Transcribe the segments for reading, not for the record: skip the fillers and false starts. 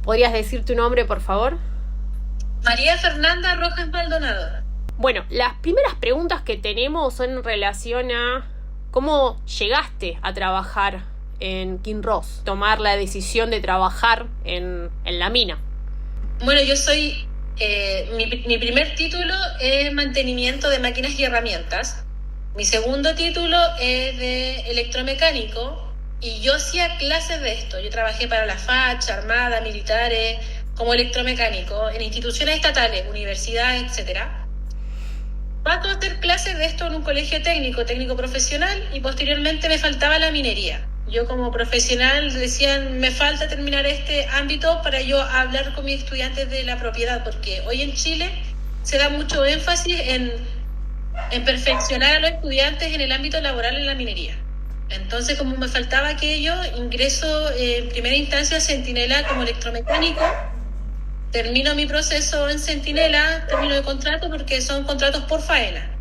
¿Podrías decir tu nombre, por favor? María Fernanda Rojas Maldonado. Bueno, las primeras preguntas que tenemos son en relación a cómo llegaste a trabajar en Kinross, tomar la decisión de trabajar en la mina. Bueno, yo soy... mi primer título es mantenimiento de máquinas y herramientas. Mi segundo título es de electromecánico y yo hacía clases de esto. Yo trabajé para la FACH, Armada, militares, como electromecánico, en instituciones estatales, universidades, etcétera. Paso a hacer clases de esto en un colegio técnico profesional, y posteriormente me faltaba la minería. Yo como profesional decían, me falta terminar este ámbito para yo hablar con mis estudiantes de la propiedad, porque hoy en Chile se da mucho énfasis en perfeccionar a los estudiantes en el ámbito laboral en la minería. Entonces, como me faltaba aquello, ingreso en primera instancia a Centinela como electromecánico. Termino mi proceso en Centinela, termino de contrato porque son contratos por faena.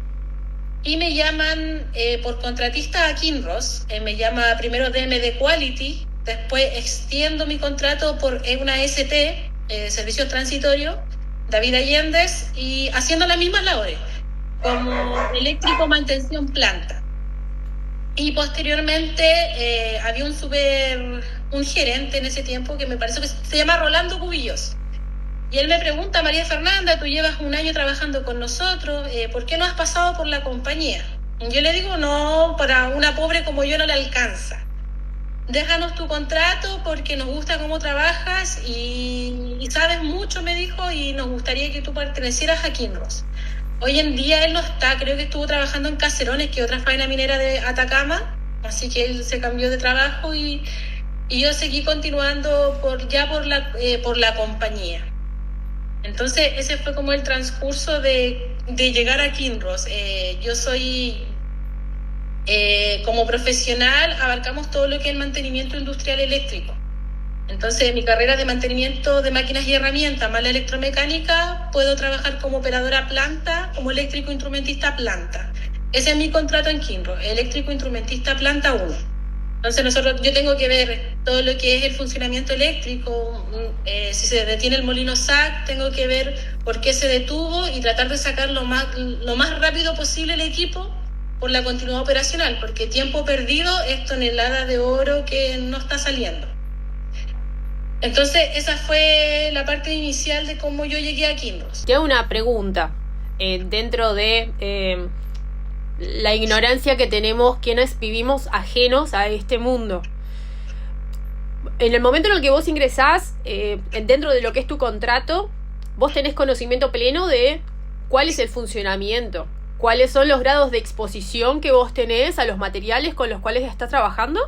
Y me llaman por contratista a Kinross. Me llama primero DMD Quality, después extiendo mi contrato por una ST, Servicios Transitorios, David Allendez, y haciendo las mismas labores, como eléctrico mantención planta. Y posteriormente había un gerente en ese tiempo que me parece que se llama Rolando Cubillos. Y él me pregunta, María Fernanda, tú llevas un año trabajando con nosotros, ¿por qué no has pasado por la compañía? Y yo le digo, no, para una pobre como yo no le alcanza. Déjanos tu contrato porque nos gusta cómo trabajas y sabes mucho, me dijo, y nos gustaría que tú pertenecieras a Kinross. Hoy en día él no está, creo que estuvo trabajando en Caserones, que es otra faena minera de Atacama, así que él se cambió de trabajo y yo seguí continuando por la compañía. Entonces ese fue como el transcurso de llegar a Kinross. Yo soy, como profesional, abarcamos todo lo que es el mantenimiento industrial eléctrico. Entonces, mi carrera de mantenimiento de máquinas y herramientas, más la electromecánica, puedo trabajar como operadora planta, como eléctrico instrumentista planta. Ese es mi contrato en Kinross, eléctrico instrumentista planta 1. Entonces, yo tengo que ver todo lo que es el funcionamiento eléctrico. Si se detiene el molino SAC, tengo que ver por qué se detuvo y tratar de sacar lo más rápido posible el equipo por la continuidad operacional, porque tiempo perdido es tonelada de oro que no está saliendo. Entonces, esa fue la parte inicial de cómo yo llegué a Kinross. Te hago una pregunta. Dentro de la ignorancia que tenemos quienes vivimos ajenos a este mundo. En el momento en el que vos ingresás, dentro de lo que es tu contrato, vos tenés conocimiento pleno de cuál es el funcionamiento, cuáles son los grados de exposición que vos tenés a los materiales con los cuales estás trabajando.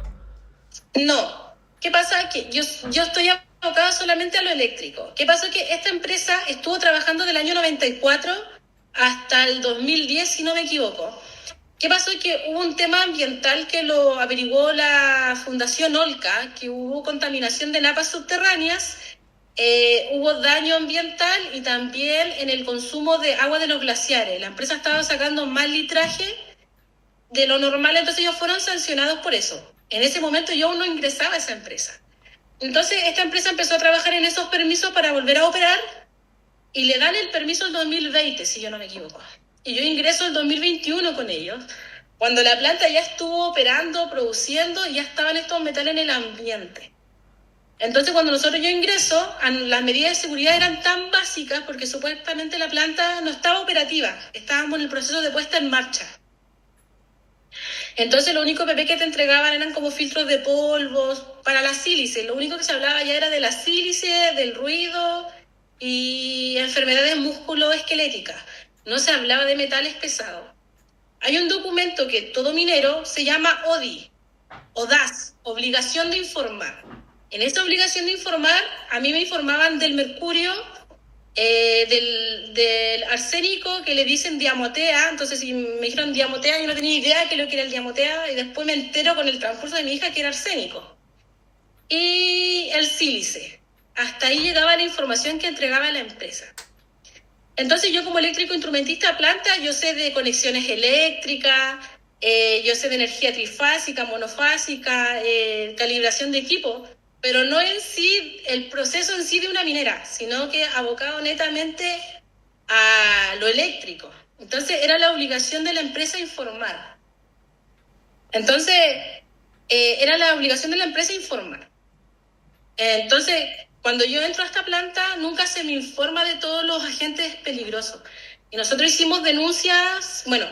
No. ¿Qué pasa? Que yo estoy abocada solamente a lo eléctrico. ¿Qué pasó? Que esta empresa estuvo trabajando del año 94 hasta el 2010, si no me equivoco. ¿Qué pasó? Que hubo un tema ambiental que lo averiguó la Fundación Olca, que hubo contaminación de napas subterráneas, hubo daño ambiental y también en el consumo de agua de los glaciares. La empresa estaba sacando más litraje de lo normal, entonces ellos fueron sancionados por eso. En ese momento yo aún no ingresaba a esa empresa. Entonces esta empresa empezó a trabajar en esos permisos para volver a operar y le dan el permiso el 2020, si yo no me equivoco. Y yo ingreso el 2021 con ellos, cuando la planta ya estuvo operando, produciendo y ya estaban estos metales en el ambiente. Entonces cuando yo ingreso, las medidas de seguridad eran tan básicas porque supuestamente la planta no estaba operativa, estábamos en el proceso de puesta en marcha. Entonces lo único PP que te entregaban eran como filtros de polvos para la sílice. Lo único que se hablaba ya era de la sílice, del ruido y enfermedades musculoesqueléticas. No se hablaba de metales pesados. Hay un documento que todo minero se llama ODAS, Obligación de Informar. En esta obligación de informar, a mí me informaban del mercurio, del arsénico, que le dicen diamotea. Entonces si me dijeron diamotea, yo no tenía idea de lo que era el diamotea, y después me entero con el transcurso de mi hija que era arsénico. Y el sílice. Hasta ahí llegaba la información que entregaba la empresa. Entonces yo como eléctrico instrumentista planta, yo sé de conexiones eléctricas, yo sé de energía trifásica, monofásica, calibración de equipo, pero no en sí, el proceso en sí de una minera, sino que abocado netamente a lo eléctrico. Entonces era la obligación de la empresa informar. Entonces, era la obligación de la empresa informar. Entonces, cuando yo entro a esta planta, nunca se me informa de todos los agentes peligrosos. Y nosotros hicimos denuncias, bueno,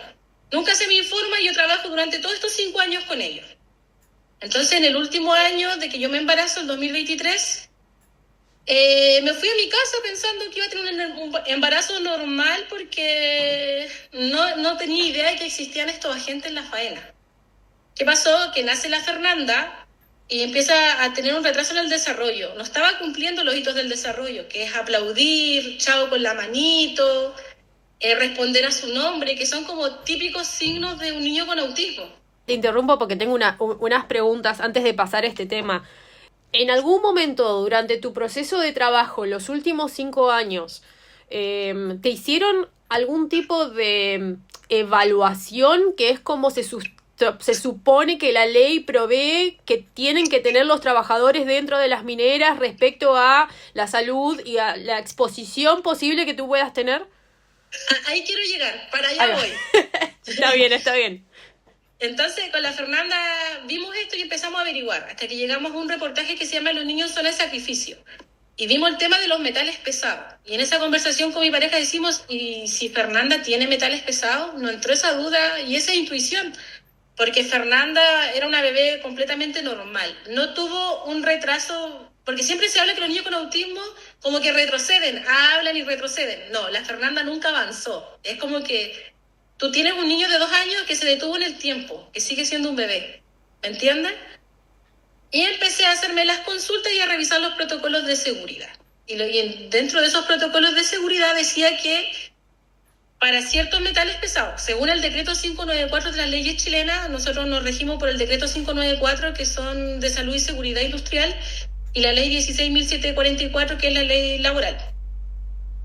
nunca se me informa y yo trabajo durante todos estos 5 años con ellos. Entonces, en el último año de que yo me embarazo, el 2023, me fui a mi casa pensando que iba a tener un embarazo normal porque no tenía idea de que existían estos agentes en la faena. ¿Qué pasó? Que nace la Fernanda y empieza a tener un retraso en el desarrollo. No estaba cumpliendo los hitos del desarrollo, que es aplaudir, chao con la manito, responder a su nombre, que son como típicos signos de un niño con autismo. Te interrumpo porque tengo unas preguntas antes de pasar este tema. ¿En algún momento durante tu proceso de trabajo, los últimos 5 años, te hicieron algún tipo de evaluación, que es como se supone que la ley provee que tienen que tener los trabajadores dentro de las mineras respecto a la salud y a la exposición posible que tú puedas tener? Ahí quiero llegar, para allá voy. Está bien. Entonces, con la Fernanda vimos esto y empezamos a averiguar, hasta que llegamos a un reportaje que se llama Los niños son el sacrificio. Y vimos el tema de los metales pesados. Y en esa conversación con mi pareja decimos, ¿y si Fernanda tiene metales pesados? Nos entró esa duda y esa intuición, porque Fernanda era una bebé completamente normal. No tuvo un retraso, porque siempre se habla que los niños con autismo como que retroceden, hablan y retroceden. No, la Fernanda nunca avanzó. Es como que tú tienes un niño de 2 años que se detuvo en el tiempo, que sigue siendo un bebé. ¿Me entiendes? Y empecé a hacerme las consultas y a revisar los protocolos de seguridad. Y dentro de esos protocolos de seguridad decía que para ciertos metales pesados, según el decreto 594 de las leyes chilenas, nosotros nos regimos por el decreto 594, que son de salud y seguridad industrial, y la ley 16.744, que es la ley laboral.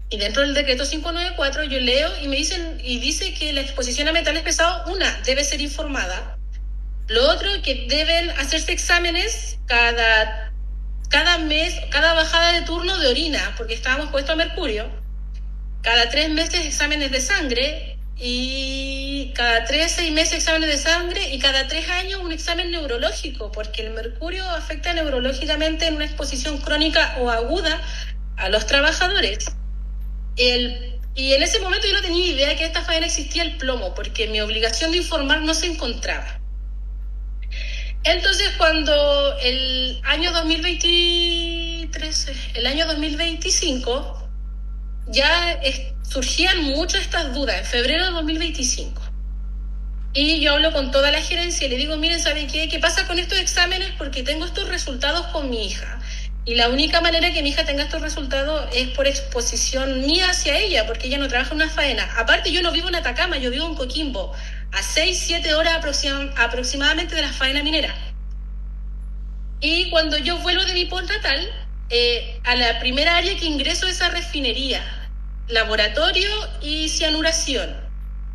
Y dentro del decreto 594 yo leo y me dicen, y dice que la exposición a metales pesados, debe ser informada. Lo otro, que deben hacerse exámenes cada mes, cada bajada de turno de orina, porque estábamos puestos a mercurio. Cada 3 meses exámenes de sangre, y cada 6 meses exámenes de sangre, y cada 3 años un examen neurológico, porque el mercurio afecta neurológicamente en una exposición crónica o aguda a los trabajadores. Y en ese momento yo no tenía idea que en esta faena existía el plomo, porque mi obligación de informar no se encontraba. Entonces, cuando el año 2025, ya surgían muchas estas dudas, en febrero de 2025. Y yo hablo con toda la gerencia y le digo, miren, ¿saben qué? ¿Qué pasa con estos exámenes? Porque tengo estos resultados con mi hija. Y la única manera que mi hija tenga estos resultados es por exposición mía hacia ella, porque ella no trabaja en una faena. Aparte, yo no vivo en Atacama, yo vivo en Coquimbo, a 6-7 horas aproximadamente de la faena minera. Y cuando yo vuelvo de mi postnatal, a la primera área que ingreso es a refinería, laboratorio y cianuración.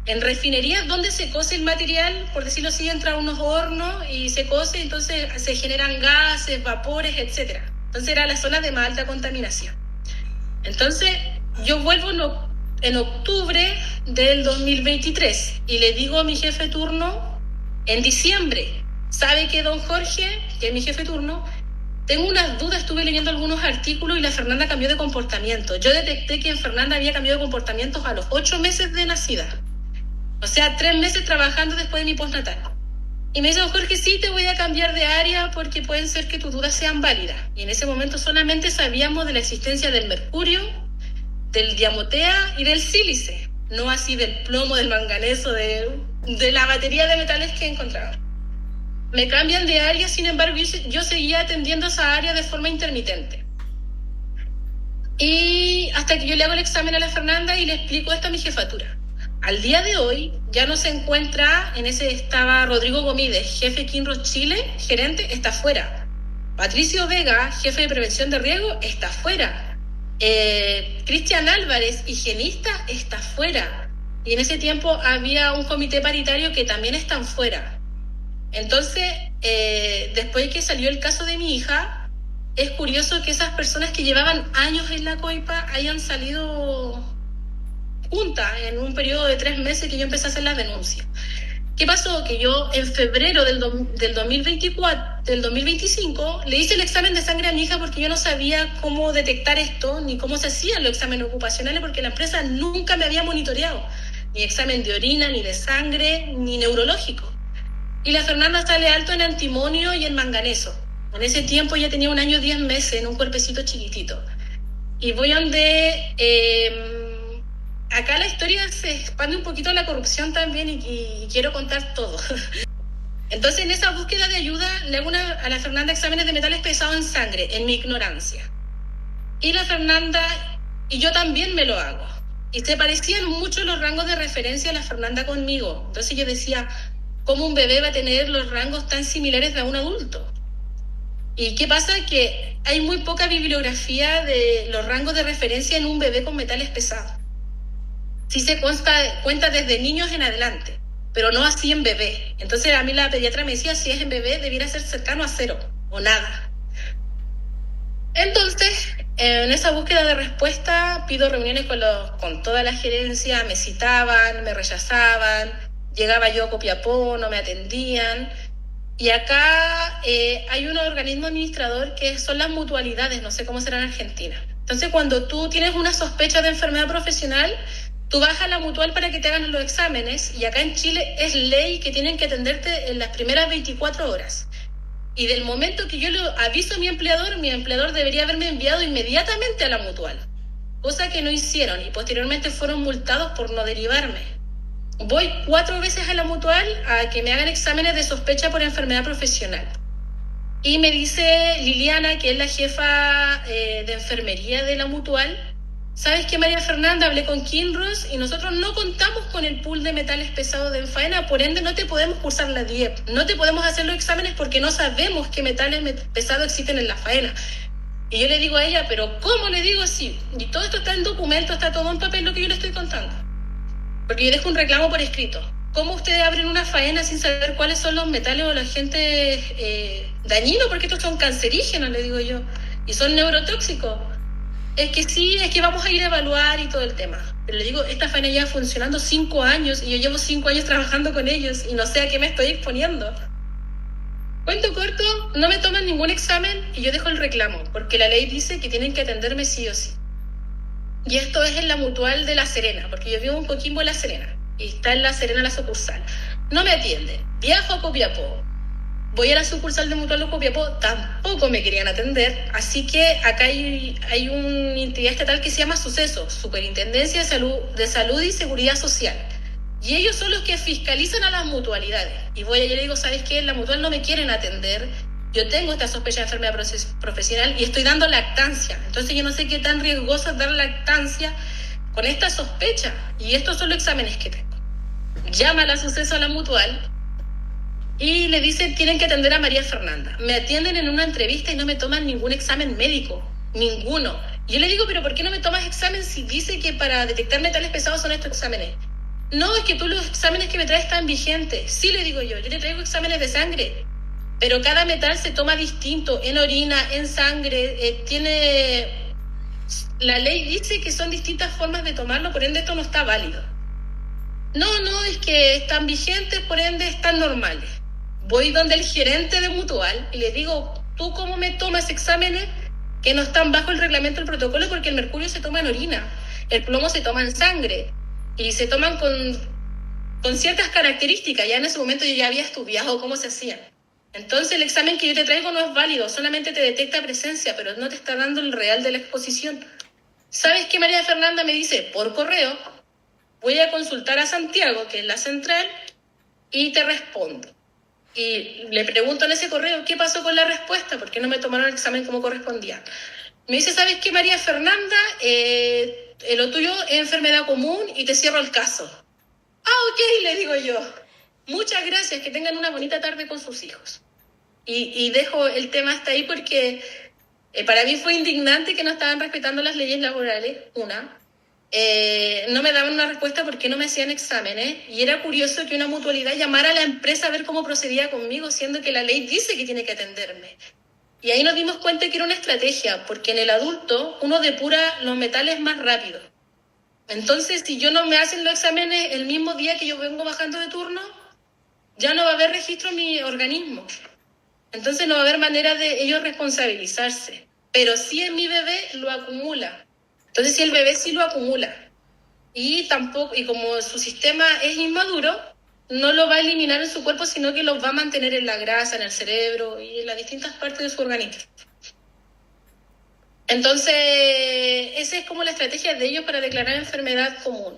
En refinería, donde se cose el material, por decirlo así, entra a unos hornos y se cose, entonces se generan gases, vapores, etcétera. Entonces era la zona de más alta contaminación. Entonces yo vuelvo en octubre del 2023 y le digo a mi jefe turno en diciembre, ¿sabe qué, don Jorge, que es mi jefe turno? Tengo unas dudas, estuve leyendo algunos artículos y la Fernanda cambió de comportamiento. Yo detecté que en Fernanda había cambiado de comportamientos a los 8 meses de nacida. O sea, 3 meses trabajando después de mi postnatal. Y me dice, don Jorge, sí, te voy a cambiar de área porque pueden ser que tus dudas sean válidas. Y en ese momento solamente sabíamos de la existencia del mercurio, del diamotea y del sílice. No así del plomo, del manganeso, de la batería de metales que encontraba. Me cambian de área, sin embargo, yo seguía atendiendo esa área de forma intermitente. Y hasta que yo le hago el examen a la Fernanda y le explico esto a mi jefatura. Al día de hoy ya no se encuentra, estaba Rodrigo Gomídez, jefe Kinross Chile, gerente, está fuera. Patricio Vega, jefe de prevención de riesgo, está fuera. Cristian Álvarez, higienista, está fuera. Y en ese tiempo había un comité paritario que también están fuera. Entonces, después que salió el caso de mi hija, es curioso que esas personas que llevaban años en la coipa hayan salido juntas en un periodo de 3 meses que yo empecé a hacer las denuncias. ¿Qué pasó? Que yo en febrero del 2025 le hice el examen de sangre a mi hija porque yo no sabía cómo detectar esto ni cómo se hacían los exámenes ocupacionales porque la empresa nunca me había monitoreado, ni examen de orina, ni de sangre, ni neurológico. Y la Fernanda sale alto en antimonio y en manganeso. En ese tiempo ya tenía 1 año 10 meses en un cuerpecito chiquitito. Y voy donde... acá la historia se expande un poquito la corrupción también y quiero contar todo. Entonces, en esa búsqueda de ayuda, le hago a la Fernanda exámenes de metales pesados en sangre, en mi ignorancia. Y la Fernanda, y yo también me lo hago. Y se parecían mucho los rangos de referencia de la Fernanda conmigo. Entonces yo decía, ¿cómo un bebé va a tener los rangos tan similares de un adulto? ¿Y qué pasa? Que hay muy poca bibliografía de los rangos de referencia en un bebé con metales pesados. Sí se cuenta desde niños en adelante, pero no así en bebé. Entonces a mí la pediatra me decía, si es en bebé, debiera ser cercano a 0 o nada. Entonces, en esa búsqueda de respuesta, pido reuniones con toda la gerencia, me citaban, me rechazaban, llegaba yo a Copiapó, no me atendían. Y acá hay un organismo administrador que son las mutualidades, no sé cómo será en Argentina. Entonces, cuando tú tienes una sospecha de enfermedad profesional, tú vas a la mutual para que te hagan los exámenes, y acá en Chile es ley que tienen que atenderte en las primeras 24 horas. Y del momento que yo lo aviso a mi empleador debería haberme enviado inmediatamente a la mutual, cosa que no hicieron, y posteriormente fueron multados por no derivarme. Voy 4 veces a la mutual a que me hagan exámenes de sospecha por enfermedad profesional. Y me dice Liliana, que es la jefa de enfermería de la mutual, ¿sabes qué, María Fernanda? Hablé con Kinross y nosotros no contamos con el pool de metales pesados de Enfaena, por ende no te podemos cursar la DIEP, no te podemos hacer los exámenes porque no sabemos qué metales pesados existen en la faena. Y yo le digo a ella, ¿pero cómo? Le digo así, y todo esto está en documento, está todo en papel lo que yo le estoy contando. Porque yo dejo un reclamo por escrito. ¿Cómo ustedes abren una faena sin saber cuáles son los metales o los agentes dañinos? Porque estos son cancerígenos, le digo yo, y son neurotóxicos. Es que sí, es que vamos a ir a evaluar y todo el tema. Pero le digo, esta faena lleva funcionando 5 años y yo llevo 5 años trabajando con ellos y no sé a qué me estoy exponiendo. Cuento corto, no me toman ningún examen y yo dejo el reclamo, porque la ley dice que tienen que atenderme sí o sí. Y esto es en la mutual de La Serena, porque yo vivo en Coquimbo, La Serena, y está en La Serena la sucursal. No me atienden. Viajo a Copiapó. Voy a la sucursal de Mutual de Copiapó, tampoco me querían atender, así que acá hay una entidad estatal que se llama Suceso, Superintendencia de Salud y Seguridad Social. Y ellos son los que fiscalizan a las mutualidades. Y voy allá y le digo, ¿sabes qué? La mutual no me quieren atender. Yo tengo esta sospecha de enfermedad profesional y estoy dando lactancia. Entonces yo no sé qué tan riesgoso es dar lactancia con esta sospecha. Y estos son los exámenes que tengo. Llama a la Suceso a la mutual y le dicen, tienen que atender a María Fernanda. Me atienden en una entrevista y no me toman ningún examen médico. Ninguno. Y yo le digo, ¿pero por qué no me tomas examen si dice que para detectar metales pesados son estos exámenes? No, es que tú los exámenes que me traes están vigentes. Sí, le digo yo le traigo exámenes de sangre. Pero cada metal se toma distinto, en orina, en sangre, la ley dice que son distintas formas de tomarlo, por ende esto no está válido. No, es que están vigentes, por ende están normales. Voy donde el gerente de Mutual y le digo, ¿tú cómo me tomas exámenes que no están bajo el reglamento del protocolo? Porque el mercurio se toma en orina, el plomo se toma en sangre y se toman con ciertas características. Ya en ese momento yo ya había estudiado cómo se hacían. Entonces el examen que yo te traigo no es válido, solamente te detecta presencia, pero no te está dando el real de la exposición. ¿Sabes qué, María Fernanda? Me dice, por correo, voy a consultar a Santiago, que es la central, y te respondo. Y le pregunto en ese correo, ¿qué pasó con la respuesta? ¿Por qué no me tomaron el examen como correspondía? Me dice, ¿sabes qué, María Fernanda? Lo tuyo es enfermedad común y te cierro el caso. Ok, le digo yo. Muchas gracias, que tengan una bonita tarde con sus hijos. Y dejo el tema hasta ahí porque para mí fue indignante que no estaban respetando las leyes laborales, no me daban una respuesta porque no me hacían exámenes, y era curioso que una mutualidad llamara a la empresa a ver cómo procedía conmigo, siendo que la ley dice que tiene que atenderme. Y ahí nos dimos cuenta que era una estrategia, porque en el adulto uno depura los metales más rápido. Entonces, si yo no me hacen los exámenes el mismo día que yo vengo bajando de turno, ya no va a haber registro en mi organismo. Entonces no va a haber manera de ellos responsabilizarse. Pero sí en mi bebé lo acumula. Entonces si el bebé sí lo acumula. Y como su sistema es inmaduro, no lo va a eliminar en su cuerpo, sino que lo va a mantener en la grasa, en el cerebro y en las distintas partes de su organismo. Entonces, esa es como la estrategia de ellos para declarar enfermedad común.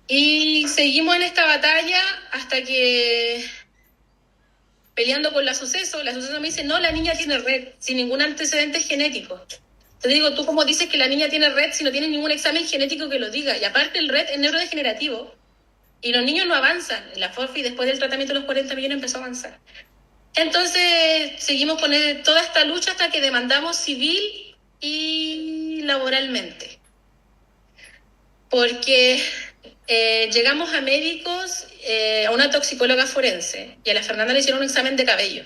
Y seguimos en esta batalla hasta que, peleando con la suceso me dice, no, la niña tiene Rett, sin ningún antecedente genético. Te digo, tú como dices que la niña tiene Rett si no tienes ningún examen genético que lo diga. Y aparte el Rett es neurodegenerativo. Y los niños no avanzan. La FOFI después del tratamiento de los 40 millones empezó a avanzar. Entonces seguimos con toda esta lucha hasta que demandamos civil y laboralmente. Porque llegamos a médicos, a una toxicóloga forense, y a la Fernanda le hicieron un examen de cabello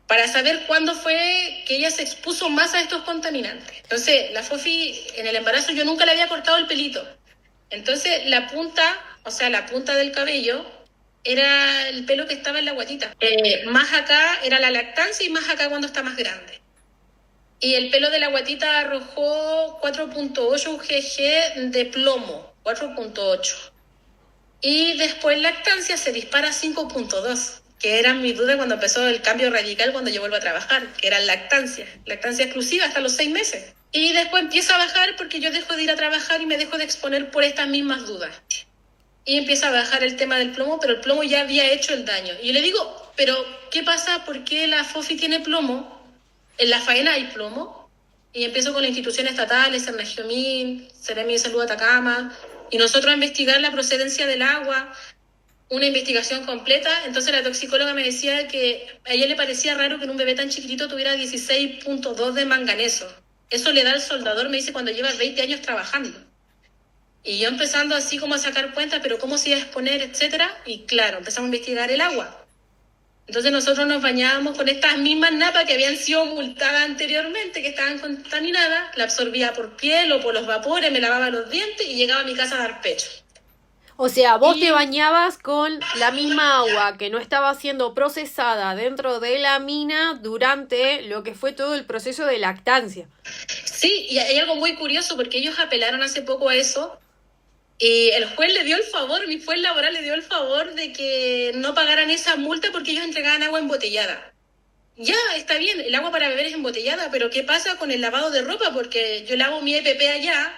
para saber cuándo fue que ella se expuso más a estos contaminantes. Entonces, la FOFI en el embarazo yo nunca le había cortado el pelito. Entonces, la punta del cabello era el pelo que estaba en la guatita. Más acá era la lactancia y más acá cuando está más grande. Y el pelo de la guatita arrojó 4.8 UGG de plomo, 4.8. Y después lactancia se dispara a 5.2, que era mi duda cuando empezó el cambio radical cuando yo vuelvo a trabajar, que era lactancia exclusiva hasta los 6 meses. Y después empieza a bajar porque yo dejo de ir a trabajar y me dejo de exponer por estas mismas dudas. Y empieza a bajar el tema del plomo, pero el plomo ya había hecho el daño. Y yo le digo, pero ¿qué pasa? ¿Por qué la FOFI tiene plomo? En la faena hay plomo. Y empiezo con las instituciones estatales, Cernagiomín, Seremi de Salud Atacama, y nosotros a investigar la procedencia del agua, una investigación completa. Entonces la toxicóloga me decía que a ella le parecía raro que en un bebé tan chiquitito tuviera 16.2 de manganeso. Eso le da al soldador, me dice, cuando lleva 20 años trabajando. Y yo empezando así como a sacar cuentas, pero cómo se iba a exponer, etcétera. Y claro, empezamos a investigar el agua. Entonces nosotros nos bañábamos con estas mismas napas que habían sido multadas anteriormente, que estaban contaminadas, la absorbía por piel o por los vapores, me lavaba los dientes y llegaba a mi casa a dar pecho. O sea, vos te bañabas con la misma agua que no estaba siendo procesada dentro de la mina durante lo que fue todo el proceso de lactancia. Sí, y hay algo muy curioso porque ellos apelaron hace poco a eso y el juez le dio el favor, mi juez laboral le dio el favor de que no pagaran esa multa porque ellos entregaban agua embotellada. Ya, está bien, el agua para beber es embotellada, pero ¿qué pasa con el lavado de ropa? Porque yo lavo mi EPP allá,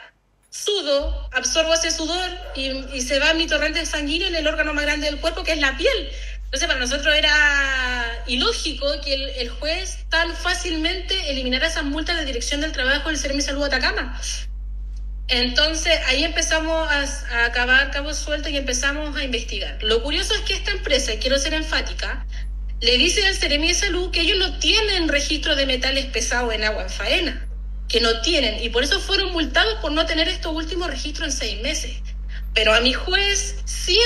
sudo, absorbo ese sudor y se va mi torrente sanguíneo en el órgano más grande del cuerpo, que es la piel. Entonces para nosotros era ilógico que el juez tan fácilmente eliminara esas multas de Dirección del Trabajo del Seremi de Salud Atacama. Entonces ahí empezamos a acabar cabos sueltos y empezamos a investigar. Lo curioso es que esta empresa, y quiero ser enfática, le dice al Seremi de Salud que ellos no tienen registro de metales pesados en agua en faena, que no tienen, y por eso fueron multados por no tener estos últimos registros en 6 meses. Pero a mi juez, sí,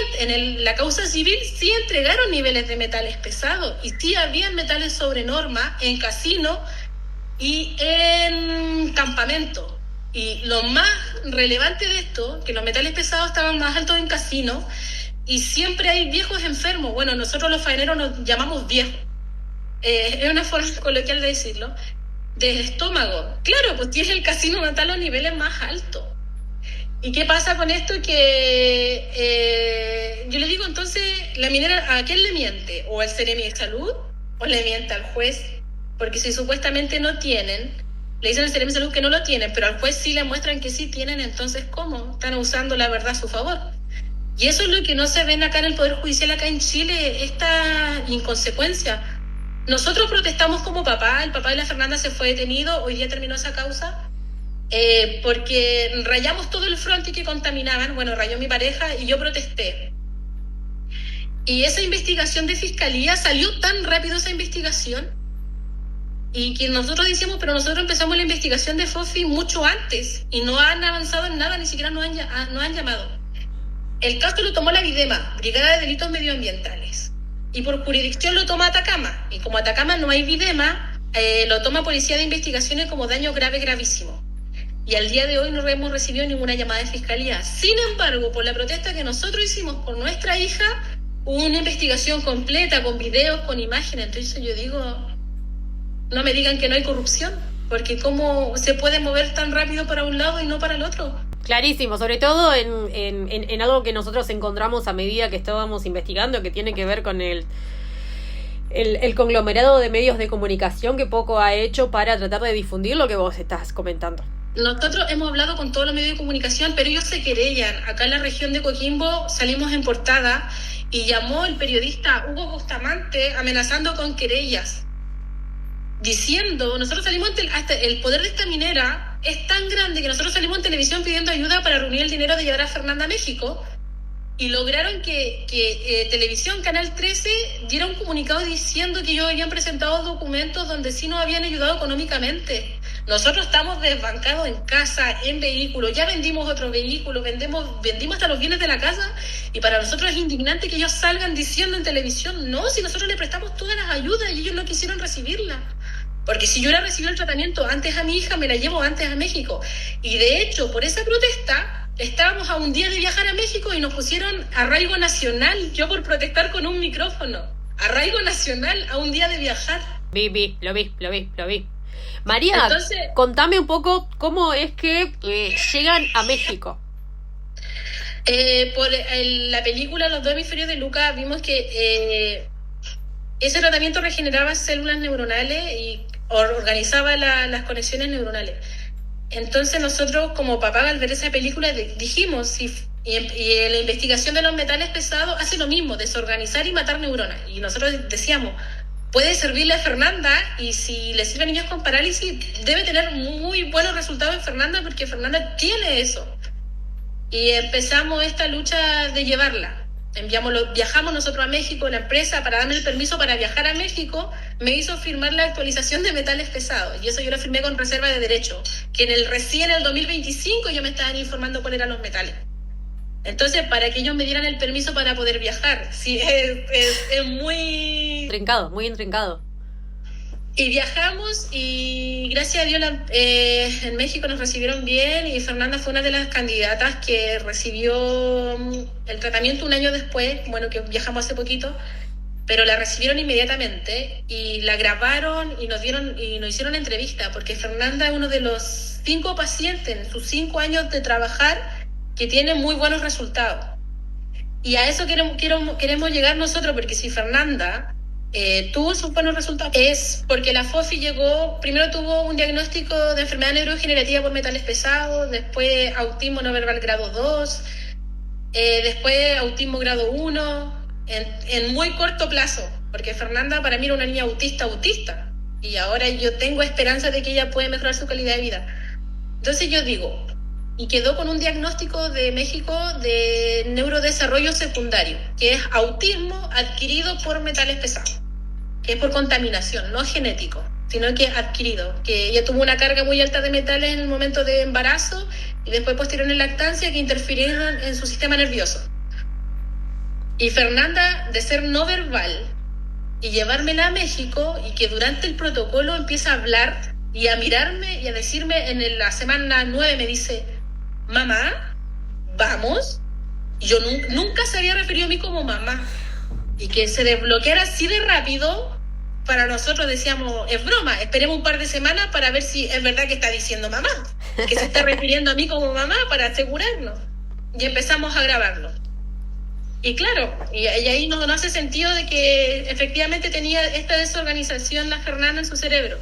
la causa civil, sí entregaron niveles de metales pesados, y sí habían metales sobre norma en casino y en campamento. Y lo más relevante de esto, que los metales pesados estaban más altos en casino, y siempre hay viejos enfermos. Bueno, nosotros los faeneros nos llamamos viejos. Es una forma coloquial de decirlo. De estómago. Claro, pues tienes el casino donde están los niveles más altos. ¿Y qué pasa con esto? Que yo le digo, entonces, la minera, ¿a quién le miente? ¿O al Seremi de Salud? ¿O le miente al juez? Porque si supuestamente no tienen, le dicen al Seremi de Salud que no lo tienen, pero al juez sí le muestran que sí tienen, entonces, ¿cómo? Están usando la verdad a su favor. Y eso es lo que no se ven acá en el Poder Judicial, acá en Chile, esta inconsecuencia. Nosotros protestamos como papá, el papá de la Fernanda se fue detenido, hoy día terminó esa causa, porque rayamos todo el frontis que contaminaban, bueno, rayó mi pareja y yo protesté. Y esa investigación de fiscalía, salió tan rápido esa investigación, y que nosotros decíamos, pero nosotros empezamos la investigación de FOFI mucho antes, y no han avanzado en nada, ni siquiera nos han llamado. El caso lo tomó la Videma, Brigada de Delitos Medioambientales. Y por jurisdicción lo toma Atacama. Y como Atacama no hay Videma, lo toma Policía de Investigaciones como daño grave, gravísimo. Y al día de hoy no hemos recibido ninguna llamada de fiscalía. Sin embargo, por la protesta que nosotros hicimos por nuestra hija, hubo una investigación completa, con videos, con imágenes. Entonces yo digo, no me digan que no hay corrupción, porque ¿cómo se puede mover tan rápido para un lado y no para el otro? Clarísimo, sobre todo en algo que nosotros encontramos a medida que estábamos investigando, que tiene que ver con el conglomerado de medios de comunicación que poco ha hecho para tratar de difundir lo que vos estás comentando. Nosotros hemos hablado con todos los medios de comunicación, pero ellos se querellan. Acá en la región de Coquimbo salimos en portada y llamó el periodista Hugo Bustamante amenazando con querellas, diciendo, nosotros salimos hasta el poder de esta minera es tan grande que nosotros salimos en televisión pidiendo ayuda para reunir el dinero de llevar a Fernanda a México, y lograron que Televisión, Canal 13, diera un comunicado diciendo que ellos habían presentado documentos donde sí nos habían ayudado económicamente. Nosotros estamos desbancados en casa, en vehículos, ya vendimos otro vehículo, vendimos hasta los bienes de la casa, y para nosotros es indignante que ellos salgan diciendo en televisión, no, si nosotros le prestamos todas las ayudas y ellos no quisieron recibirla. Porque si yo hubiera recibido el tratamiento antes a mi hija, me la llevo antes a México. Y de hecho, por esa protesta, estábamos a un día de viajar a México y nos pusieron arraigo nacional, yo por protestar con un micrófono. Arraigo nacional a un día de viajar. Lo vi. María, entonces, contame un poco cómo es que llegan a México. Por la película Los dos hemisferios de Luca vimos que ese tratamiento regeneraba células neuronales y organizaba las conexiones neuronales. Entonces nosotros como papá al ver esa película dijimos, y la investigación de los metales pesados hace lo mismo, desorganizar y matar neuronas. Y nosotros decíamos, puede servirle a Fernanda, y si le sirve a niños con parálisis, debe tener muy buenos resultados en Fernanda, porque Fernanda tiene eso. Y empezamos esta lucha de llevarla. Viajamos nosotros a México, la empresa, para darme el permiso para viajar a México, me hizo firmar la actualización de metales pesados, y eso yo lo firmé con reserva de derecho, que recién en el 2025 yo me estaban informando cuáles eran los metales. Entonces, para que ellos me dieran el permiso para poder viajar, sí, es muy... Muy intrincado. Y viajamos, y gracias a Dios en México nos recibieron bien, y Fernanda fue una de las candidatas que recibió el tratamiento un año después, bueno, que viajamos hace poquito, pero la recibieron inmediatamente y la grabaron y nos hicieron entrevista, porque Fernanda es uno de los 5 pacientes en sus 5 años de trabajar que tiene muy buenos resultados. Y a eso queremos llegar nosotros, porque si Fernanda tuvo sus buenos resultados, es porque la FOFI primero tuvo un diagnóstico de enfermedad neurodegenerativa por metales pesados, después autismo no verbal grado 2, después autismo grado 1, en muy corto plazo, porque Fernanda para mí era una niña autista, y ahora yo tengo esperanza de que ella puede mejorar su calidad de vida. Entonces yo digo, y quedó con un diagnóstico de México de neurodesarrollo secundario, que es autismo adquirido por metales pesados, que es por contaminación, no genético, sino que es adquirido, que ella tuvo una carga muy alta de metales en el momento de embarazo y después posterior en lactancia, que interfirieron en su sistema nervioso. Y Fernanda, de ser no verbal y llevármela a México, y que durante el protocolo empieza a hablar y a mirarme y a decirme en la semana 9, me dice, mamá, vamos. Y yo nunca se había referido a mí como mamá. Y que se desbloqueara así de rápido, para nosotros decíamos, es broma, esperemos un par de semanas para ver si es verdad que está diciendo mamá, que se está refiriendo a mí como mamá, para asegurarnos. Y empezamos a grabarlo. Y claro, y ahí no hace sentido de que efectivamente tenía esta desorganización la Fernanda en su cerebro.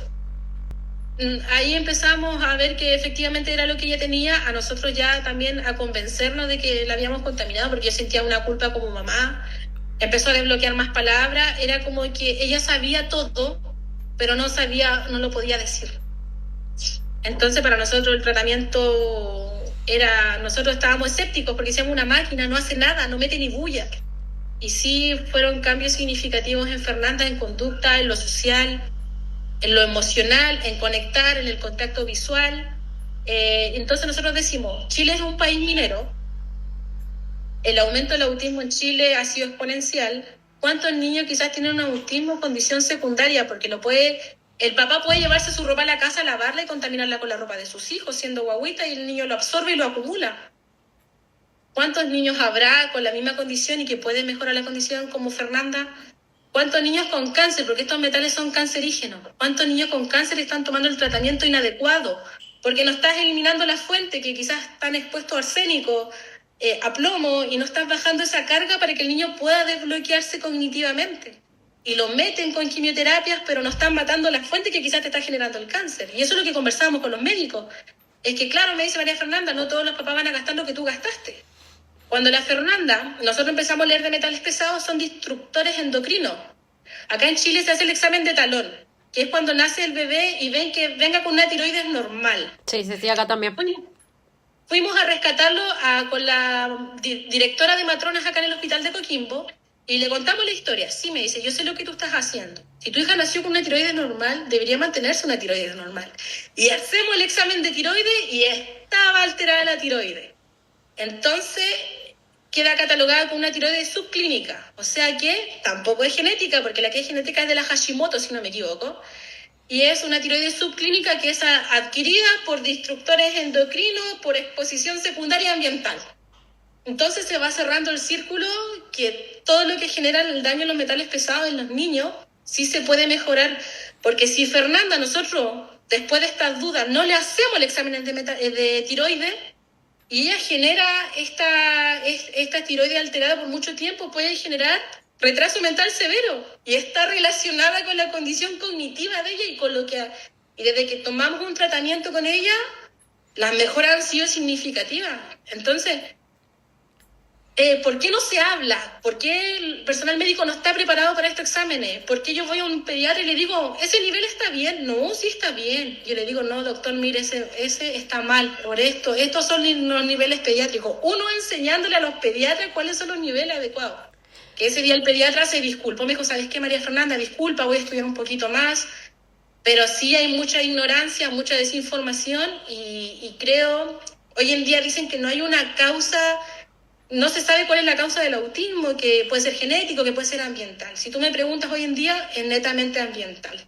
Ahí empezamos a ver que efectivamente era lo que ella tenía, a nosotros ya también a convencernos de que la habíamos contaminado, porque yo sentía una culpa como mamá. Empezó a desbloquear más palabras, era como que ella sabía todo, pero no lo podía decir. Entonces para nosotros el tratamiento nosotros estábamos escépticos, porque decíamos, una máquina no hace nada, no mete ni bulla. Y sí fueron cambios significativos en Fernanda, en conducta, en lo social, en lo emocional, en conectar, en el contacto visual. Entonces nosotros decimos, Chile es un país minero, el aumento del autismo en Chile ha sido exponencial. ¿Cuántos niños quizás tienen un autismo condición secundaria? Porque no puede El papá puede llevarse su ropa a la casa, lavarla y contaminarla con la ropa de sus hijos, siendo guagüita, y el niño lo absorbe y lo acumula. ¿Cuántos niños habrá con la misma condición y que pueden mejorar la condición como Fernanda? ¿Cuántos niños con cáncer? Porque estos metales son cancerígenos. ¿Cuántos niños con cáncer están tomando el tratamiento inadecuado? Porque no estás eliminando la fuente, que quizás están expuestos a arsénico, a plomo, y no estás bajando esa carga para que el niño pueda desbloquearse cognitivamente. Y lo meten con quimioterapias, pero no están matando la fuente que quizás te está generando el cáncer. Y eso es lo que conversábamos con los médicos. Es que, claro, me dice María Fernanda, no todos los papás van a gastar lo que tú gastaste. Cuando la Fernanda, nosotros empezamos a leer de metales pesados, son disruptores endocrinos. Acá en Chile se hace el examen de talón, que es cuando nace el bebé y ven que venga con una tiroides normal. Sí, sí, acá también. Fuimos a rescatarlo con la directora de matronas acá en el hospital de Coquimbo y le contamos la historia. Sí, me dice, yo sé lo que tú estás haciendo. Si tu hija nació con una tiroides normal, debería mantenerse una tiroides normal. Y hacemos el examen de tiroides y estaba alterada la tiroides. Entonces queda catalogada como una tiroides subclínica, o sea que tampoco es genética, porque la que es genética es de la Hashimoto, si no me equivoco, y es una tiroides subclínica que es adquirida por disruptores endocrinos por exposición secundaria ambiental. Entonces se va cerrando el círculo, que todo lo que genera el daño en los metales pesados en los niños sí se puede mejorar, porque si Fernanda, nosotros después de estas dudas no le hacemos el examen de tiroides, y ella genera esta tiroides alterada por mucho tiempo, puede generar retraso mental severo y está relacionada con la condición cognitiva de ella y desde que tomamos un tratamiento con ella, las mejoras han sido significativas. Entonces, ¿por qué no se habla? ¿Por qué el personal médico no está preparado para estos exámenes? ¿Por qué yo voy a un pediatra y le digo, ¿ese nivel está bien? No, sí está bien. Yo le digo, no, doctor, mire, ese está mal por esto. Estos son los niveles pediátricos. Uno enseñándole a los pediatras cuáles son los niveles adecuados. Que ese día el pediatra se disculpó, me dijo, ¿sabes qué, María Fernanda? Disculpa, voy a estudiar un poquito más. Pero sí hay mucha ignorancia, mucha desinformación y creo, hoy en día dicen que no hay una causa. No se sabe cuál es la causa del autismo, que puede ser genético, que puede ser ambiental. Si tú me preguntas hoy en día, es netamente ambiental.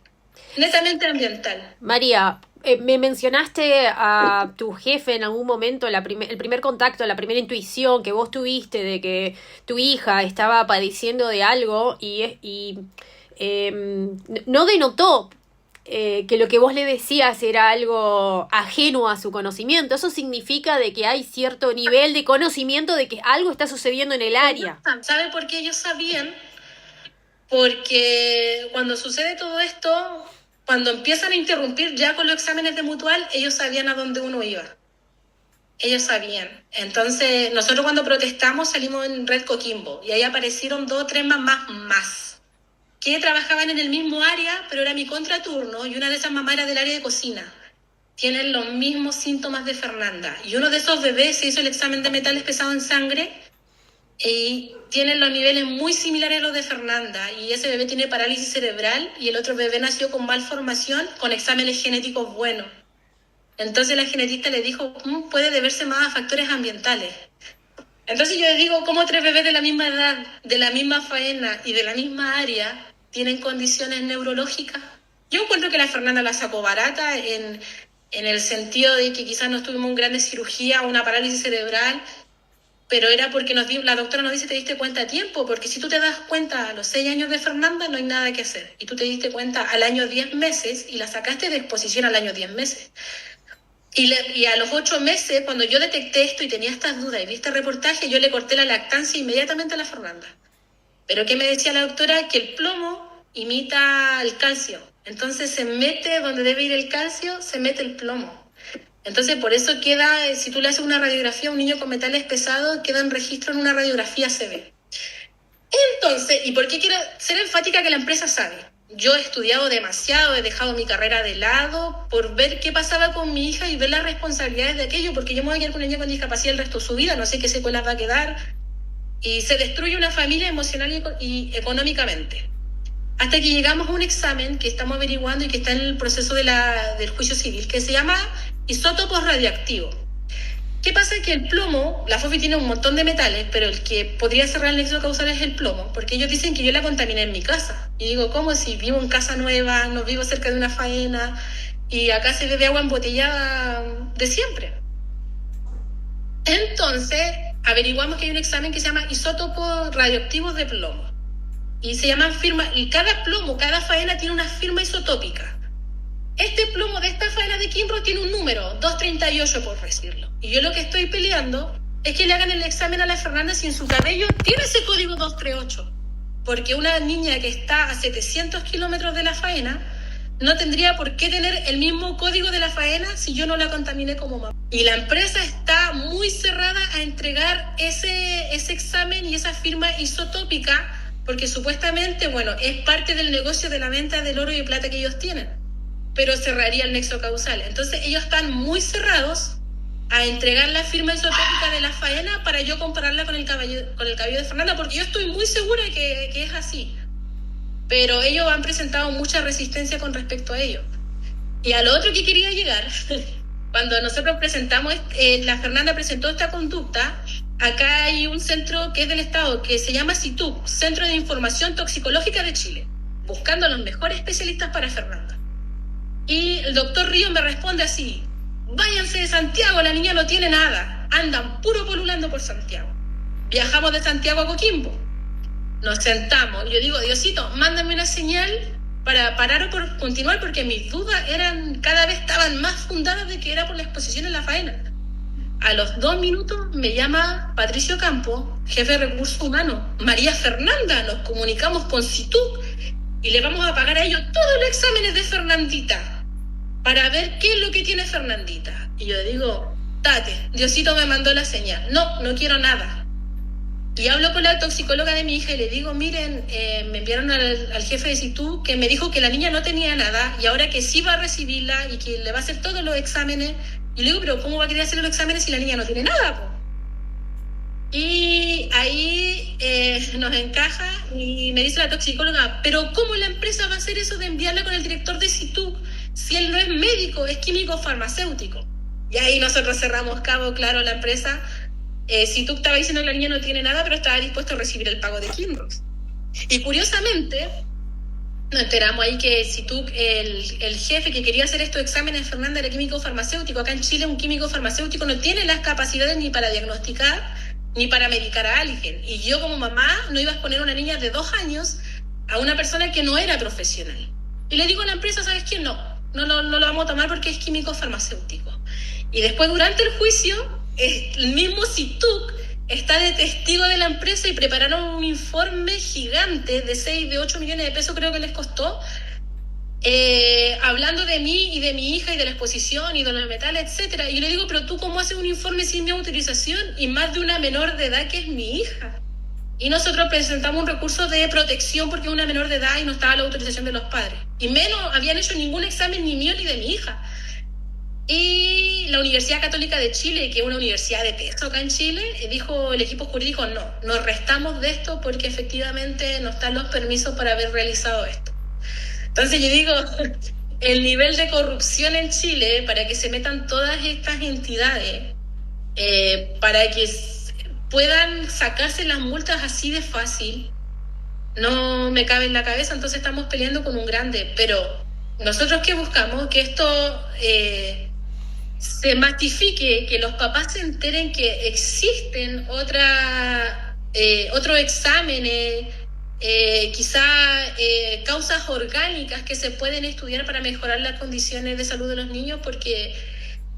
Netamente ambiental. María, me mencionaste a tu jefe en algún momento, el primer contacto, la primera intuición que vos tuviste de que tu hija estaba padeciendo de algo y no denotó que lo que vos le decías era algo ajeno a su conocimiento. Eso significa de que hay cierto nivel de conocimiento de que algo está sucediendo en el área. ¿Sabe por qué ellos sabían? Porque cuando sucede todo esto, cuando empiezan a interrumpir ya con los exámenes de mutual, ellos sabían a dónde uno iba. Ellos sabían. Entonces, nosotros cuando protestamos salimos en Red Coquimbo y ahí aparecieron 2 o 3 mamás más que trabajaban en el mismo área, pero era mi contraturno, y una de esas mamás era del área de cocina. Tienen los mismos síntomas de Fernanda. Y uno de esos bebés se hizo el examen de metales pesados en sangre y tienen los niveles muy similares a los de Fernanda. Y ese bebé tiene parálisis cerebral y el otro bebé nació con malformación, con exámenes genéticos buenos. Entonces la genetista le dijo, puede deberse más a factores ambientales. Entonces yo le digo, ¿cómo 3 bebés de la misma edad, de la misma faena y de la misma área tienen condiciones neurológicas? Yo encuentro que la Fernanda la sacó barata en el sentido de que quizás no tuvimos una gran cirugía, una parálisis cerebral, pero era porque la doctora nos dice, te diste cuenta a tiempo, porque si tú te das cuenta a los 6 años de Fernanda, no hay nada que hacer. Y tú te diste cuenta al año 10 meses y la sacaste de exposición al año 10 meses. Y a los 8 meses, cuando yo detecté esto y tenía estas dudas y vi este reportaje, yo le corté la lactancia inmediatamente a la Fernanda. Pero ¿qué me decía la doctora? Que el plomo imita el calcio. Entonces se mete donde debe ir el calcio, se mete el plomo. Entonces por eso queda, si tú le haces una radiografía a un niño con metales pesados, queda en registro en una radiografía CB. Entonces, ¿y por qué quiero ser enfática que la empresa sabe? Yo he estudiado demasiado, he dejado mi carrera de lado por ver qué pasaba con mi hija y ver las responsabilidades de aquello, porque yo me voy a quedar con una niña con discapacidad el resto de su vida, no sé qué secuelas va a quedar, y se destruye una familia emocional y económicamente. Hasta que llegamos a un examen que estamos averiguando y que está en el proceso del juicio civil, que se llama isótopos radioactivos. ¿Qué pasa? Que el plomo, la FOFI tiene un montón de metales, pero el que podría cerrar el nexo causal es el plomo, porque ellos dicen que yo la contaminé en mi casa. Y digo, ¿cómo? Si vivo en casa nueva, no vivo cerca de una faena, y acá se bebe agua embotellada de siempre. Entonces, averiguamos que hay un examen que se llama isótopos radioactivos de plomo. Y se llaman firmas, y cada plomo, cada faena tiene una firma isotópica. Este plomo de esta faena de Kinross tiene un número, 238 por decirlo. Y yo lo que estoy peleando es que le hagan el examen a la Fernanda si en su cabello tiene ese código 238. Porque una niña que está a 700 kilómetros de la faena no tendría por qué tener el mismo código de la faena si yo no la contaminé como mamá. Y la empresa está muy cerrada a entregar ese examen y esa firma isotópica porque supuestamente, bueno, es parte del negocio de la venta del oro y plata que ellos tienen, pero cerraría el nexo causal. Entonces ellos están muy cerrados a entregar la firma isotópica de la faena para yo compararla con el cabello de Fernanda, porque yo estoy muy segura que es así. Pero ellos han presentado mucha resistencia con respecto a ello. Y a lo otro que quería llegar, cuando nosotros presentamos, la Fernanda presentó esta conducta, acá hay un centro que es del Estado, que se llama CITUC, Centro de Información Toxicológica de Chile, buscando a los mejores especialistas para Fernanda. Y el doctor Río me responde así: váyanse de Santiago, la niña no tiene nada, andan puro polulando por Santiago. Viajamos de Santiago a Coquimbo, nos sentamos, y yo digo, Diosito, mándame una señal para parar o por continuar, porque mis dudas cada vez estaban más fundadas de que era por la exposición en la faena. A los 2 minutos me llama Patricio Campo, jefe de recursos humanos. María Fernanda, nos comunicamos con CITUC y le vamos a pagar a ellos todos los exámenes de Fernandita para ver qué es lo que tiene Fernandita. Y yo digo, tate, Diosito me mandó la señal. No quiero nada. Y hablo con la toxicóloga de mi hija y le digo, miren, me enviaron al jefe de CITUC que me dijo que la niña no tenía nada y ahora que sí va a recibirla y que le va a hacer todos los exámenes. Y le digo, pero ¿cómo va a querer hacer los exámenes si la niña no tiene nada, po? Y ahí nos encaja y me dice la toxicóloga, pero ¿cómo la empresa va a hacer eso de enviarla con el director de CITUC si él no es médico, es químico farmacéutico? Y ahí nosotros cerramos cabo, claro, la empresa. CITUC estaba diciendo que la niña no tiene nada, pero estaba dispuesto a recibir el pago de Kinross. Y curiosamente, nos enteramos ahí que CITUC, el jefe que quería hacer estos exámenes, Fernanda, era químico farmacéutico. Acá en Chile un químico farmacéutico no tiene las capacidades ni para diagnosticar ni para medicar a alguien. Y yo como mamá no iba a exponer a una niña de 2 años a una persona que no era profesional. Y le digo a la empresa, ¿sabes qué? No lo vamos a tomar porque es químico farmacéutico. Y después, durante el juicio, el mismo CITUC está de testigo de la empresa y prepararon un informe gigante de 6, de 8 millones de pesos, creo que les costó, hablando de mí y de mi hija y de la exposición y de los metales, etcétera. Y yo le digo, pero tú ¿cómo haces un informe sin mi autorización y más de una menor de edad que es mi hija? Y nosotros presentamos un recurso de protección porque es una menor de edad y no estaba la autorización de los padres. Y menos habían hecho ningún examen ni mío ni de mi hija. Y la Universidad Católica de Chile, que es una universidad de peso acá en Chile, dijo, el equipo jurídico, no, nos restamos de esto porque efectivamente no están los permisos para haber realizado esto. Entonces yo digo, el nivel de corrupción en Chile, para que se metan todas estas entidades, para que puedan sacarse las multas así de fácil, no me cabe en la cabeza. Entonces estamos peleando con un grande, pero nosotros ¿qué buscamos? Que esto se masifique, que los papás se enteren que existen otros exámenes, quizá causas orgánicas que se pueden estudiar para mejorar las condiciones de salud de los niños, porque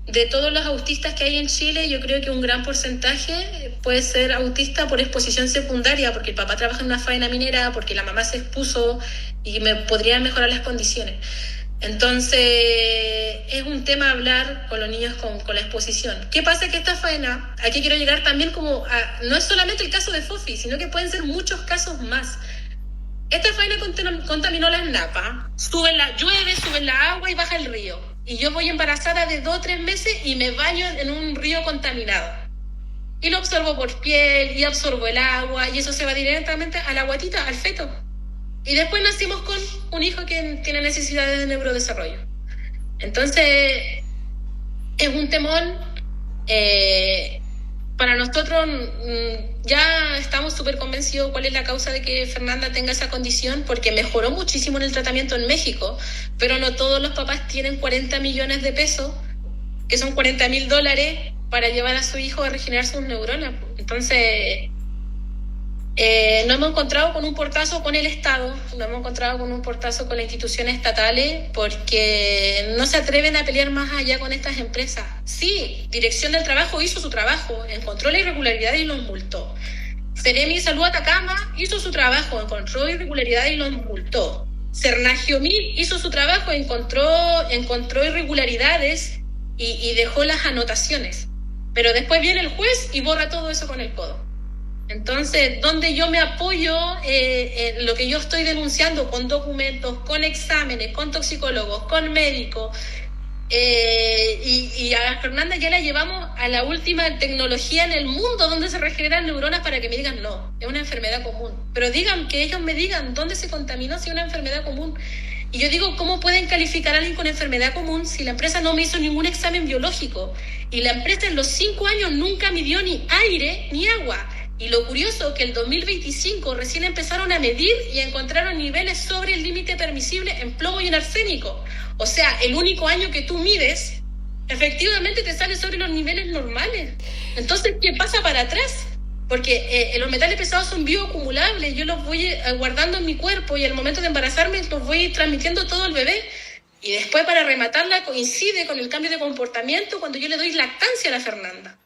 de todos los autistas que hay en Chile, yo creo que un gran porcentaje puede ser autista por exposición secundaria, porque el papá trabaja en una faena minera, porque la mamá se expuso y podrían mejorar las condiciones. Entonces, es un tema hablar con los niños con la exposición. ¿Qué pasa? Que esta faena, aquí quiero llegar también no es solamente el caso de Fofi, sino que pueden ser muchos casos más. Esta faena contaminó las napas, llueve, sube la agua y baja el río. Y yo voy embarazada de 2 o 3 meses y me baño en un río contaminado. Y lo absorbo por piel y absorbo el agua y eso se va directamente a la guatita, al feto. Y después nacimos con un hijo que tiene necesidades de neurodesarrollo. Entonces, es un temón Para nosotros ya estamos súper convencidos cuál es la causa de que Fernanda tenga esa condición, porque mejoró muchísimo en el tratamiento en México, pero no todos los papás tienen 40 millones de pesos, que son $40,000, para llevar a su hijo a regenerar sus neuronas. Entonces, nos hemos encontrado con un portazo con el Estado, nos hemos encontrado con un portazo con las instituciones estatales, porque no se atreven a pelear más allá con estas empresas. Sí, Dirección del Trabajo hizo su trabajo, encontró la irregularidad y los multó. Seremi de Salud Atacama hizo su trabajo, encontró irregularidades y los multó. Cernagiomil hizo su trabajo, encontró irregularidades y dejó las anotaciones. Pero después viene el juez y borra todo eso con el codo. Entonces, donde yo me apoyo, lo que yo estoy denunciando con documentos, con exámenes, con toxicólogos, con médicos, y a Fernanda ya la llevamos a la última tecnología en el mundo donde se regeneran neuronas, para que me digan, no, es una enfermedad común. Pero digan, que ellos me digan dónde se contaminó, si es una enfermedad común. Y yo digo, ¿cómo pueden calificar a alguien con enfermedad común si la empresa no me hizo ningún examen biológico? Y la empresa en los 5 años nunca midió ni aire ni agua. Y lo curioso es que el 2025 recién empezaron a medir y encontraron niveles sobre el límite permisible en plomo y en arsénico. O sea, el único año que tú mides, efectivamente te sale sobre los niveles normales. Entonces, ¿qué pasa para atrás? Porque los metales pesados son bioacumulables, yo los voy guardando en mi cuerpo y al momento de embarazarme los voy transmitiendo todo al bebé. Y después, para rematarla, coincide con el cambio de comportamiento cuando yo le doy lactancia a la Fernanda.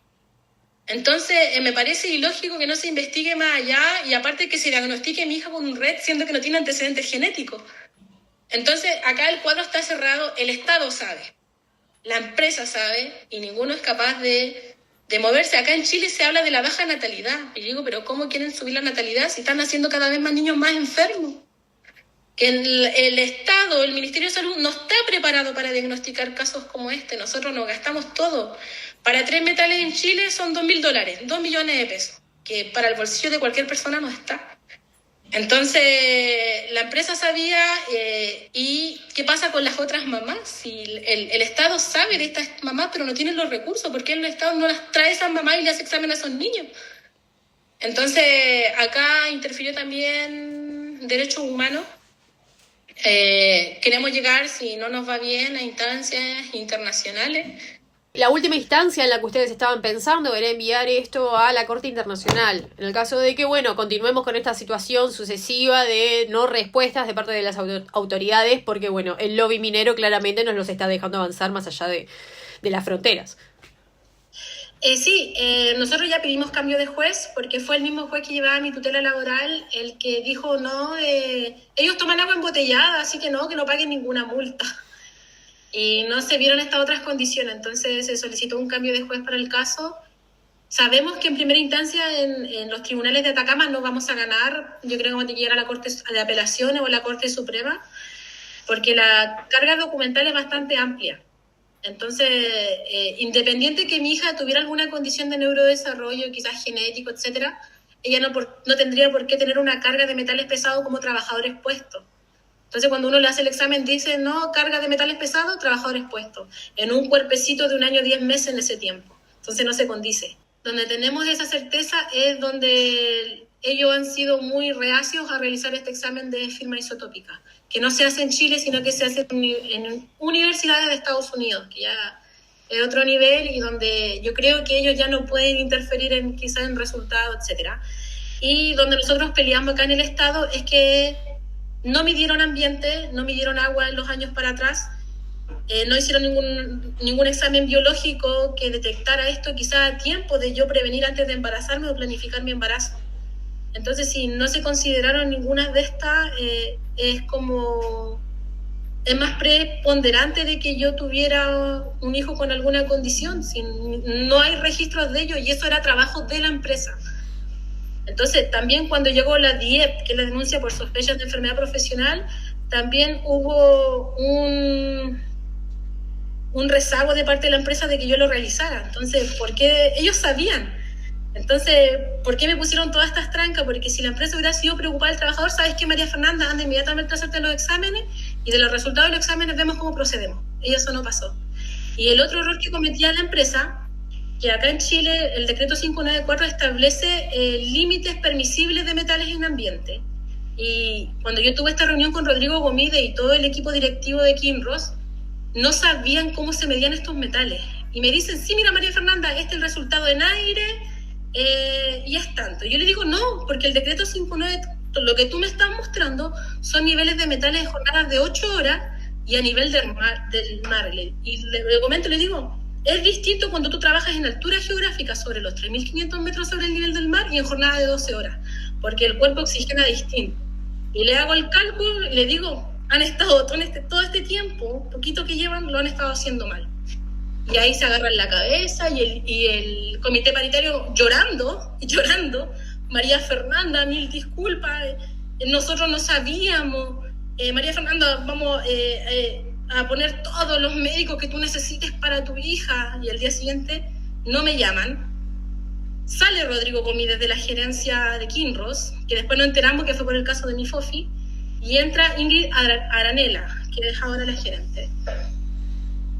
Entonces, me parece ilógico que no se investigue más allá, y aparte que se diagnostique a mi hija con un RET, siendo que no tiene antecedentes genéticos. Entonces, acá el cuadro está cerrado, el Estado sabe, la empresa sabe, y ninguno es capaz de moverse. Acá en Chile se habla de la baja natalidad. Y digo, pero ¿cómo quieren subir la natalidad si están haciendo cada vez más niños más enfermos? Que el Estado, el Ministerio de Salud, no está preparado para diagnosticar casos como este. Nosotros nos gastamos todo. Para 3 metales en Chile son $2,000, 2 millones de pesos, que para el bolsillo de cualquier persona no está. Entonces, la empresa sabía, y ¿qué pasa con las otras mamás? Si el Estado sabe de estas mamás, pero no tienen los recursos, ¿por qué el Estado no las trae a esas mamás y le hace examen a esos niños? Entonces, acá interfirió también derechos humanos. Queremos llegar, si no nos va bien, a instancias internacionales. La última instancia en la que ustedes estaban pensando era enviar esto a la Corte Internacional, en el caso de que, bueno, continuemos con esta situación sucesiva de no respuestas de parte de las autoridades, porque, bueno, el lobby minero claramente nos los está dejando avanzar más allá de las fronteras. Sí, nosotros ya pedimos cambio de juez, porque fue el mismo juez que llevaba mi tutela laboral el que dijo, no, ellos toman agua embotellada, así que no paguen ninguna multa. Y no se vieron estas otras condiciones, entonces se solicitó un cambio de juez para el caso. Sabemos que en primera instancia en los tribunales de Atacama no vamos a ganar, yo creo que vamos a llegar a la Corte de Apelaciones o a la Corte Suprema, porque la carga documental es bastante amplia. Entonces, independiente que mi hija tuviera alguna condición de neurodesarrollo, quizás genético, etcétera, ella no tendría por qué tener una carga de metales pesados como trabajador expuesto. Entonces, cuando uno le hace el examen, dice, no, carga de metales pesados, trabajador expuesto, en un cuerpecito de 1 año 10 meses en ese tiempo. Entonces, no se condice. Donde tenemos esa certeza es donde ellos han sido muy reacios a realizar este examen de firma isotópica, que no se hace en Chile, sino que se hace en universidades de Estados Unidos, que ya es otro nivel y donde yo creo que ellos ya no pueden interferir quizás en resultados, etcétera. Y donde nosotros peleamos acá en el Estado es que no midieron ambiente, no midieron agua en los años para atrás, no hicieron ningún examen biológico que detectara esto quizá a tiempo de yo prevenir antes de embarazarme o planificar mi embarazo. Entonces, si no se consideraron ninguna de estas, es más preponderante de que yo tuviera un hijo con alguna condición. No hay registros de ello y eso era trabajo de la empresa. Entonces, también cuando llegó la DIEP, que es la denuncia por sospechas de enfermedad profesional, también hubo un rezago de parte de la empresa de que yo lo realizara. Entonces, ¿por qué? Ellos sabían. Entonces, ¿por qué me pusieron todas estas trancas? Porque si la empresa hubiera sido preocupada del trabajador, ¿sabes qué, María Fernanda? Anda inmediatamente a hacerte los exámenes y de los resultados de los exámenes vemos cómo procedemos. Y eso no pasó. Y el otro error que cometía la empresa, que acá en Chile el decreto 594 establece límites permisibles de metales en ambiente. Y cuando yo tuve esta reunión con Rodrigo Gomide y todo el equipo directivo de Kinross, no sabían cómo se medían estos metales. Y me dicen, sí, mira, María Fernanda, este es el resultado en aire y es tanto. Yo le digo, no, porque el decreto 594, lo que tú me estás mostrando son niveles de metales de jornadas de 8 horas y a nivel del mar. Y le comento, le digo, es distinto cuando tú trabajas en altura geográfica sobre los 3.500 metros sobre el nivel del mar y en jornada de 12 horas, porque el cuerpo oxigena distinto. Y le hago el cálculo y le digo, han estado todo este tiempo, poquito que llevan, lo han estado haciendo mal. Y ahí se agarran la cabeza y el comité paritario llorando, María Fernanda, mil disculpas, nosotros no sabíamos, María Fernanda, vamos a poner todos los médicos que tú necesites para tu hija. Y al día siguiente no me llaman. Sale Rodrigo Gomide de la gerencia de Kinross, que después nos enteramos que fue por el caso de mi Fofi, y entra Ingrid Aranela, que es ahora la gerente.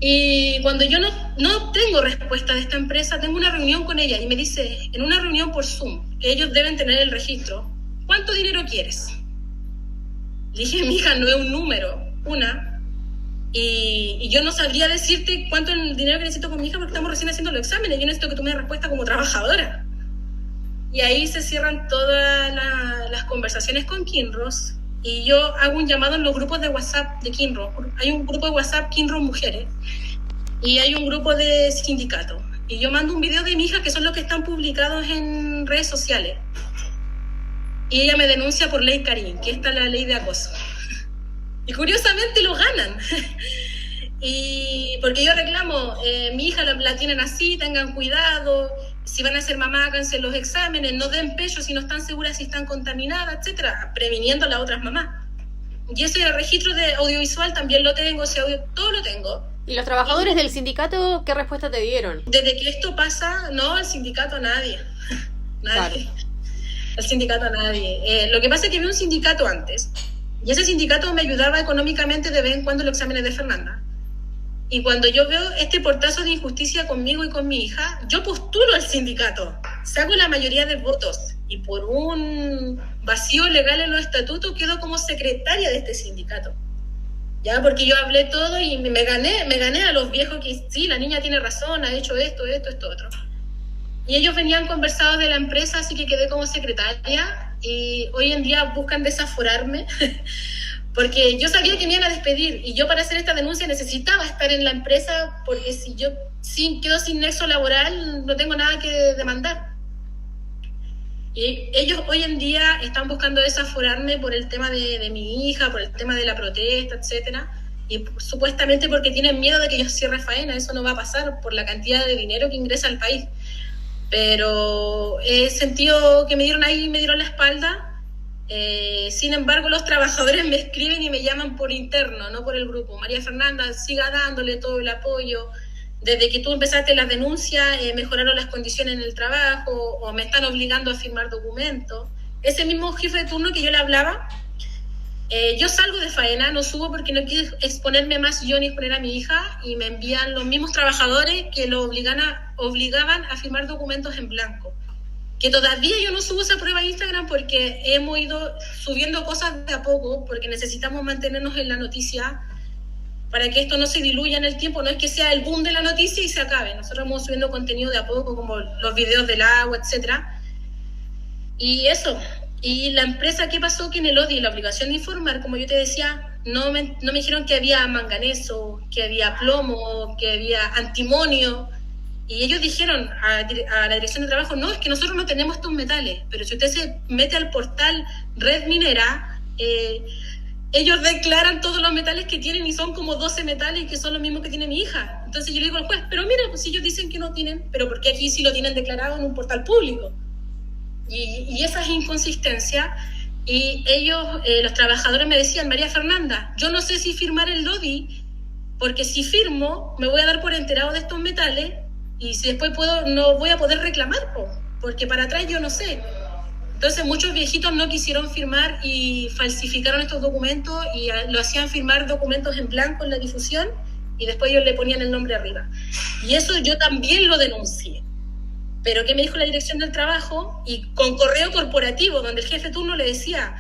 Y cuando yo no tengo respuesta de esta empresa, tengo una reunión con ella y me dice, en una reunión por Zoom, que ellos deben tener el registro, ¿cuánto dinero quieres? Le dije, mi hija, no es un número, y yo no sabría decirte cuánto es el dinero que necesito con mi hija porque estamos recién haciendo los exámenes. Yo necesito que tú me des respuesta como trabajadora. Y ahí se cierran todas las conversaciones con Kinross y yo hago un llamado en los grupos de WhatsApp de Kinross. Hay un grupo de WhatsApp Kinross Mujeres y hay un grupo de sindicatos. Y yo mando un video de mi hija, que son los que están publicados en redes sociales. Y ella me denuncia por ley Karim, que esta es la ley de acoso. Y curiosamente lo ganan. Y porque yo reclamo, mi hija la tienen así, tengan cuidado, si van a ser mamá, háganse los exámenes, no den pecho si no están seguras si están contaminadas, etcétera, previniendo a las otras mamás. Y ese registro de audiovisual también lo tengo, ese audio, todo lo tengo. ¿Y los trabajadores del sindicato qué respuesta te dieron? Desde que esto pasa, no, el sindicato a nadie. Nadie. Claro. El sindicato a nadie. Lo que pasa es que había un sindicato antes. Y ese sindicato me ayudaba económicamente de vez en cuando en los exámenes de Fernanda. Y cuando yo veo este portazo de injusticia conmigo y con mi hija, yo postulo al sindicato, saco la mayoría de votos y por un vacío legal en los estatutos quedo como secretaria de este sindicato. Ya, porque yo hablé todo y me gané a los viejos que sí, la niña tiene razón, ha hecho esto, otro. Y ellos venían conversados de la empresa, así que quedé como secretaria y hoy en día buscan desaforarme porque yo sabía que me iban a despedir y yo para hacer esta denuncia necesitaba estar en la empresa porque si yo quedo sin nexo laboral no tengo nada que demandar. Y ellos hoy en día están buscando desaforarme por el tema de mi hija, por el tema de la protesta, etcétera, y supuestamente porque tienen miedo de que yo cierre faena. Eso no va a pasar por la cantidad de dinero que ingresa al país. Pero he sentido que me dieron la espalda. Sin embargo, los trabajadores me escriben y me llaman por interno, no por el grupo. María Fernanda, siga dándole todo el apoyo. Desde que tú empezaste las denuncias, mejoraron las condiciones en el trabajo o me están obligando a firmar documentos. Ese mismo jefe de turno que yo le hablaba, yo salgo de faena, no subo porque no quiero exponerme más yo ni exponer a mi hija y me envían los mismos trabajadores que lo obligaban a firmar documentos en blanco. Que todavía yo no subo esa prueba a Instagram porque hemos ido subiendo cosas de a poco porque necesitamos mantenernos en la noticia para que esto no se diluya en el tiempo. No es que sea el boom de la noticia y se acabe. Nosotros vamos subiendo contenido de a poco, como los videos del agua, etcétera. Y eso. Y la empresa, ¿qué pasó? Que en el ODI, la obligación de informar, como yo te decía, no me dijeron que había manganeso, que había plomo, que había antimonio. Y ellos dijeron a la dirección de trabajo, no, es que nosotros no tenemos estos metales. Pero si usted se mete al portal Red Minera, ellos declaran todos los metales que tienen y son como 12 metales que son los mismos que tiene mi hija. Entonces yo le digo al juez, pero mira, pues si ellos dicen que no tienen, pero ¿por qué aquí sí lo tienen declarado en un portal público? Y esa es inconsistencia. Y ellos, los trabajadores me decían, María Fernanda, yo no sé si firmar el DODI, porque si firmo me voy a dar por enterado de estos metales y si después no voy a poder reclamar, porque para atrás yo no sé. Entonces muchos viejitos no quisieron firmar y falsificaron estos documentos y lo hacían firmar documentos en blanco en la difusión y después ellos le ponían el nombre arriba. Y eso yo también lo denuncié. Pero ¿qué me dijo la dirección del trabajo? Y con correo corporativo, donde el jefe turno le decía,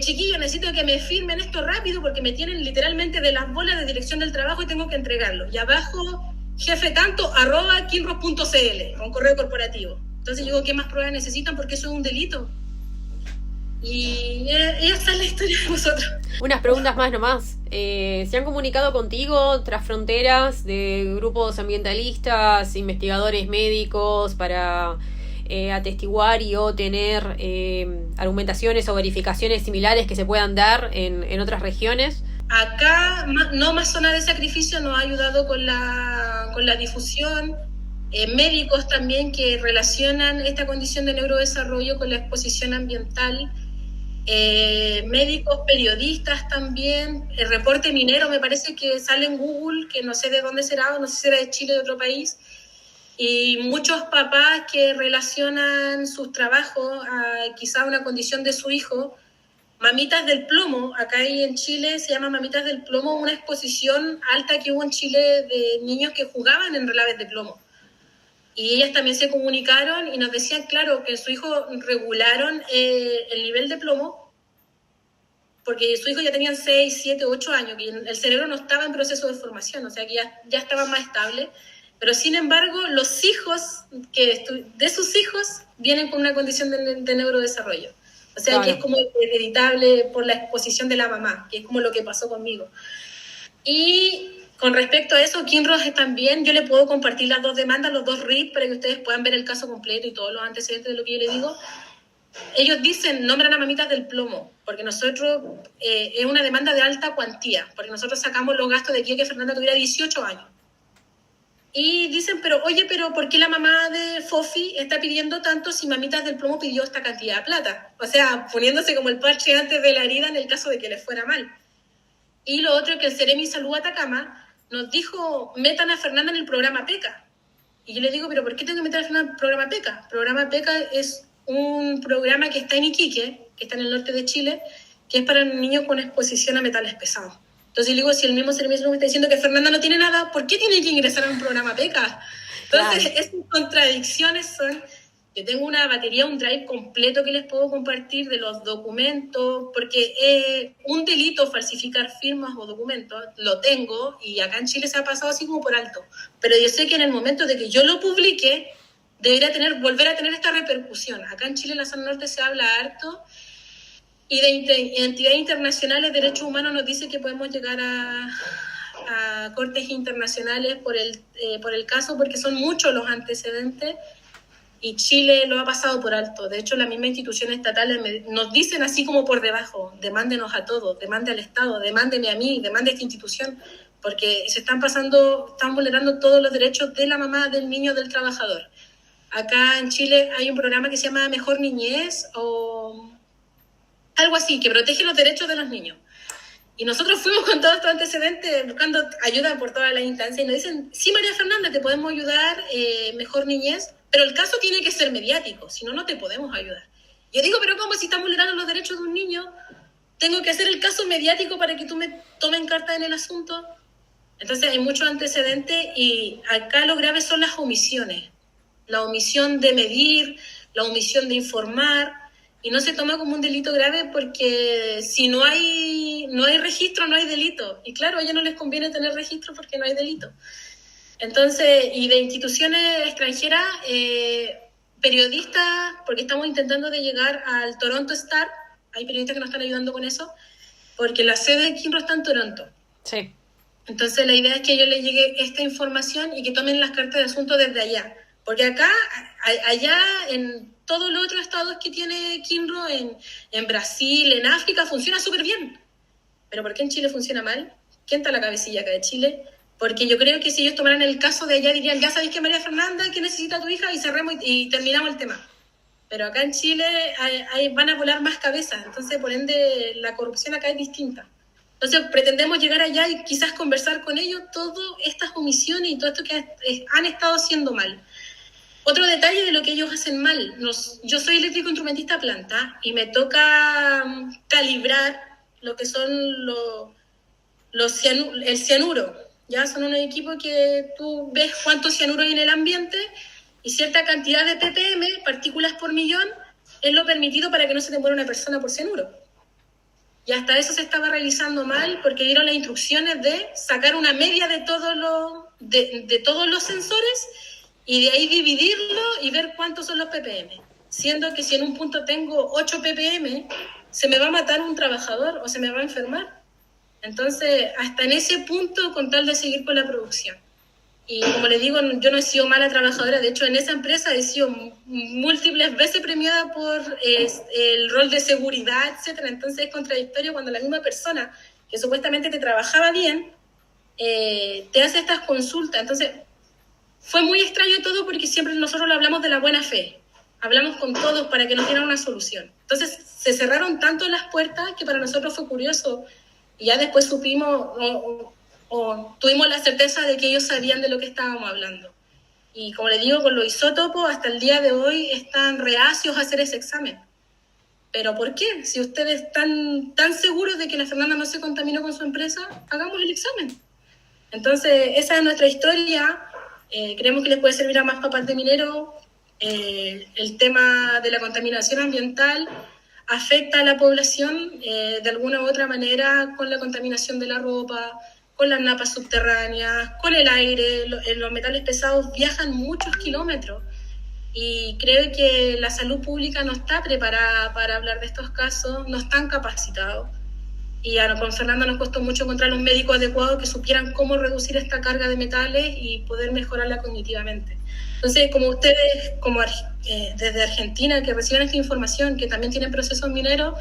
chiquillo, necesito que me firmen esto rápido porque me tienen literalmente de las bolas de dirección del trabajo y tengo que entregarlo. Y abajo, jefetanto@kinross.cl, con correo corporativo. Entonces yo digo, ¿qué más pruebas necesitan? Porque eso es un delito. Y esa es la historia de nosotros. Unas preguntas más nomás. ¿Se han comunicado contigo tras fronteras de grupos ambientalistas, investigadores médicos para atestiguar y o tener argumentaciones o verificaciones similares que se puedan dar en otras regiones? Acá, no más zona de sacrificio nos ha ayudado con la difusión. Médicos también que relacionan esta condición de neurodesarrollo con la exposición ambiental. Médicos, periodistas también. El reporte minero me parece que sale en Google, que no sé de dónde será, no sé si será de Chile o de otro país. Y muchos papás que relacionan sus trabajos a quizá una condición de su hijo. Mamitas del Plomo, acá en Chile se llama Mamitas del Plomo, una exposición alta que hubo en Chile de niños que jugaban en relaves de plomo. Y ellas también se comunicaron y nos decían, claro, que su hijo regularon el nivel de plomo, porque su hijo ya tenía 6, 7, 8 años, y el cerebro no estaba en proceso de formación, o sea que ya estaba más estable. Pero sin embargo, los hijos de sus hijos vienen con una condición de neurodesarrollo. O sea, claro, que es como hereditable por la exposición de la mamá, que es como lo que pasó conmigo. Y con respecto a eso, Kinross también, yo le puedo compartir las dos demandas, los dos RIT, para que ustedes puedan ver el caso completo y todos los antecedentes de lo que yo le digo. Ellos dicen, nombran a Mamitas del Plomo, porque nosotros, es una demanda de alta cuantía, porque nosotros sacamos los gastos de que Fernanda tuviera 18 años. Y dicen, pero ¿por qué la mamá de Fofi está pidiendo tanto si Mamitas del Plomo pidió esta cantidad de plata? O sea, poniéndose como el parche antes de la herida en el caso de que les fuera mal. Y lo otro, que el Ceremi Salud Atacama nos dijo, metan a Fernanda en el programa PECA. Y yo le digo, ¿pero por qué tengo que meter a Fernanda en el programa PECA? El programa PECA es un programa que está en Iquique, que está en el norte de Chile, que es para niños con exposición a metales pesados. Entonces digo, si el mismo servicio me está diciendo que Fernanda no tiene nada, ¿por qué tiene que ingresar a un programa PECA? Entonces, claro, esas contradicciones son... Yo tengo una batería, un drive completo que les puedo compartir de los documentos, porque es un delito falsificar firmas o documentos, lo tengo, y acá en Chile se ha pasado así como por alto. Pero yo sé que en el momento de que yo lo publique, debería volver a tener esta repercusión. Acá en Chile, en la zona norte, se habla harto, y de entidades internacionales de derechos humanos nos dice que podemos llegar a cortes internacionales por el caso, porque son muchos los antecedentes, y Chile lo ha pasado por alto. De hecho, las mismas instituciones estatales nos dicen así como por debajo, demándenos a todos, demande al Estado, demándeme a mí, demande a esta institución, porque están vulnerando todos los derechos de la mamá, del niño, del trabajador. Acá en Chile hay un programa que se llama Mejor Niñez, o algo así, que protege los derechos de los niños. Y nosotros fuimos con todos estos antecedentes buscando ayuda por todas las instancias y nos dicen, sí, María Fernanda, te podemos ayudar, Mejor Niñez, pero el caso tiene que ser mediático, si no, no te podemos ayudar. Yo digo, pero ¿cómo si están vulnerando los derechos de un niño? Tengo que hacer el caso mediático para que tú me tomen carta en el asunto. Entonces hay muchos antecedentes y acá lo grave son las omisiones. La omisión de medir, la omisión de informar, y no se toma como un delito grave porque si no hay registro, no hay delito. Y claro, a ellos no les conviene tener registro porque no hay delito. Entonces, y de instituciones extranjeras, periodistas, porque estamos intentando de llegar al Toronto Star, hay periodistas que nos están ayudando con eso, porque la sede de Kinross está en Toronto. Sí. Entonces la idea es que a ellos les llegue esta información y que tomen las cartas de asunto desde allá. Porque acá, allá, en todos los otros estados que tiene Kinross, en Brasil, en África, funciona súper bien. ¿Pero por qué en Chile funciona mal? ¿Quién está a la cabecilla acá de Chile? Porque yo creo que si ellos tomaran el caso de allá, dirían, ya sabéis que María Fernanda, que necesita tu hija, y cerremos y terminamos el tema. Pero acá en Chile van a volar más cabezas, entonces por ende la corrupción acá es distinta. Entonces pretendemos llegar allá y quizás conversar con ellos todas estas omisiones y todo esto que han estado haciendo mal. Otro detalle de lo que ellos hacen mal, yo soy eléctrico instrumentista planta y me toca calibrar lo que son el cianuro. Ya son unos equipos que tú ves cuánto cianuro hay en el ambiente y cierta cantidad de ppm, partículas por millón, es lo permitido para que no se te muera una persona por cianuro. Y hasta eso se estaba realizando mal porque dieron las instrucciones de sacar una media de todos los sensores y de ahí dividirlo y ver cuántos son los ppm. Siendo que si en un punto tengo 8 ppm, se me va a matar un trabajador o se me va a enfermar. Entonces, hasta en ese punto, con tal de seguir con la producción. Y como les digo, yo no he sido mala trabajadora. De hecho, en esa empresa he sido múltiples veces premiada por el rol de seguridad, etcétera. Entonces es contradictorio cuando la misma persona que supuestamente te trabajaba bien te hace estas consultas. Entonces fue muy extraño todo porque siempre nosotros lo hablamos de la buena fe. Hablamos con todos para que nos dieran una solución. Entonces se cerraron tanto las puertas que para nosotros fue curioso. Y ya después supimos o tuvimos la certeza de que ellos sabían de lo que estábamos hablando. Y como les digo, con los isótopos, hasta el día de hoy están reacios a hacer ese examen. ¿Pero por qué? Si ustedes están tan seguros de que la Fernanda no se contaminó con su empresa, hagamos el examen. Entonces, esa es nuestra historia. Creemos que les puede servir a más papás de mineros. El tema de la contaminación ambiental afecta a la población de alguna u otra manera con la contaminación de la ropa, con las napas subterráneas, con el aire. Los metales pesados viajan muchos kilómetros y creo que la salud pública no está preparada para hablar de estos casos, no están capacitados. Y con Fernanda nos costó mucho encontrar los médicos adecuados que supieran cómo reducir esta carga de metales y poder mejorarla cognitivamente. Entonces, como ustedes, desde Argentina, que reciben esta información, que también tienen procesos mineros,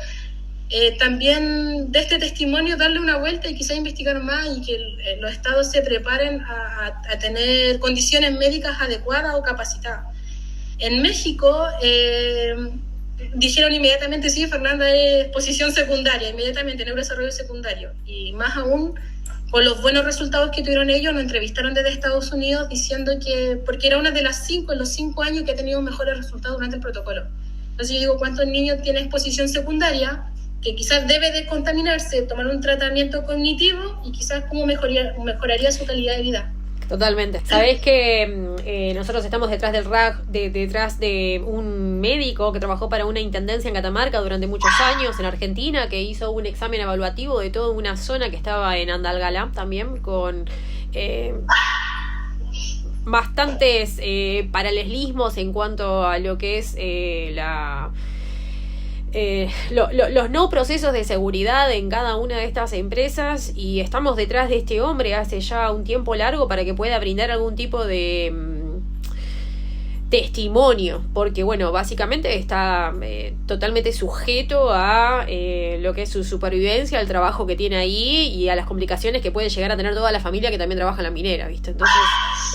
también de este testimonio darle una vuelta y quizá investigar más y que los estados se preparen a tener condiciones médicas adecuadas o capacitadas. En México dijeron inmediatamente, sí, Fernanda es posición secundaria, inmediatamente neurodesarrollo secundario, y más aún con los buenos resultados que tuvieron ellos. Nos entrevistaron desde Estados Unidos diciendo que, porque era una de las 5 en los 5 años que ha tenido mejores resultados durante el protocolo. Entonces yo digo, ¿cuántos niños tienen exposición secundaria que quizás debe de contaminarse, tomar un tratamiento cognitivo y quizás cómo mejoraría su calidad de vida? Totalmente. Sabés que nosotros estamos detrás del RAG, detrás de un médico que trabajó para una intendencia en Catamarca durante muchos años en Argentina, que hizo un examen evaluativo de toda una zona que estaba en Andalgalá también, con bastantes paralelismos en cuanto a lo que es los no procesos de seguridad en cada una de estas empresas, y estamos detrás de este hombre hace ya un tiempo largo para que pueda brindar algún tipo de testimonio, porque bueno, básicamente está totalmente sujeto a lo que es su supervivencia, al trabajo que tiene ahí y a las complicaciones que puede llegar a tener toda la familia que también trabaja en la minera, ¿viste? Entonces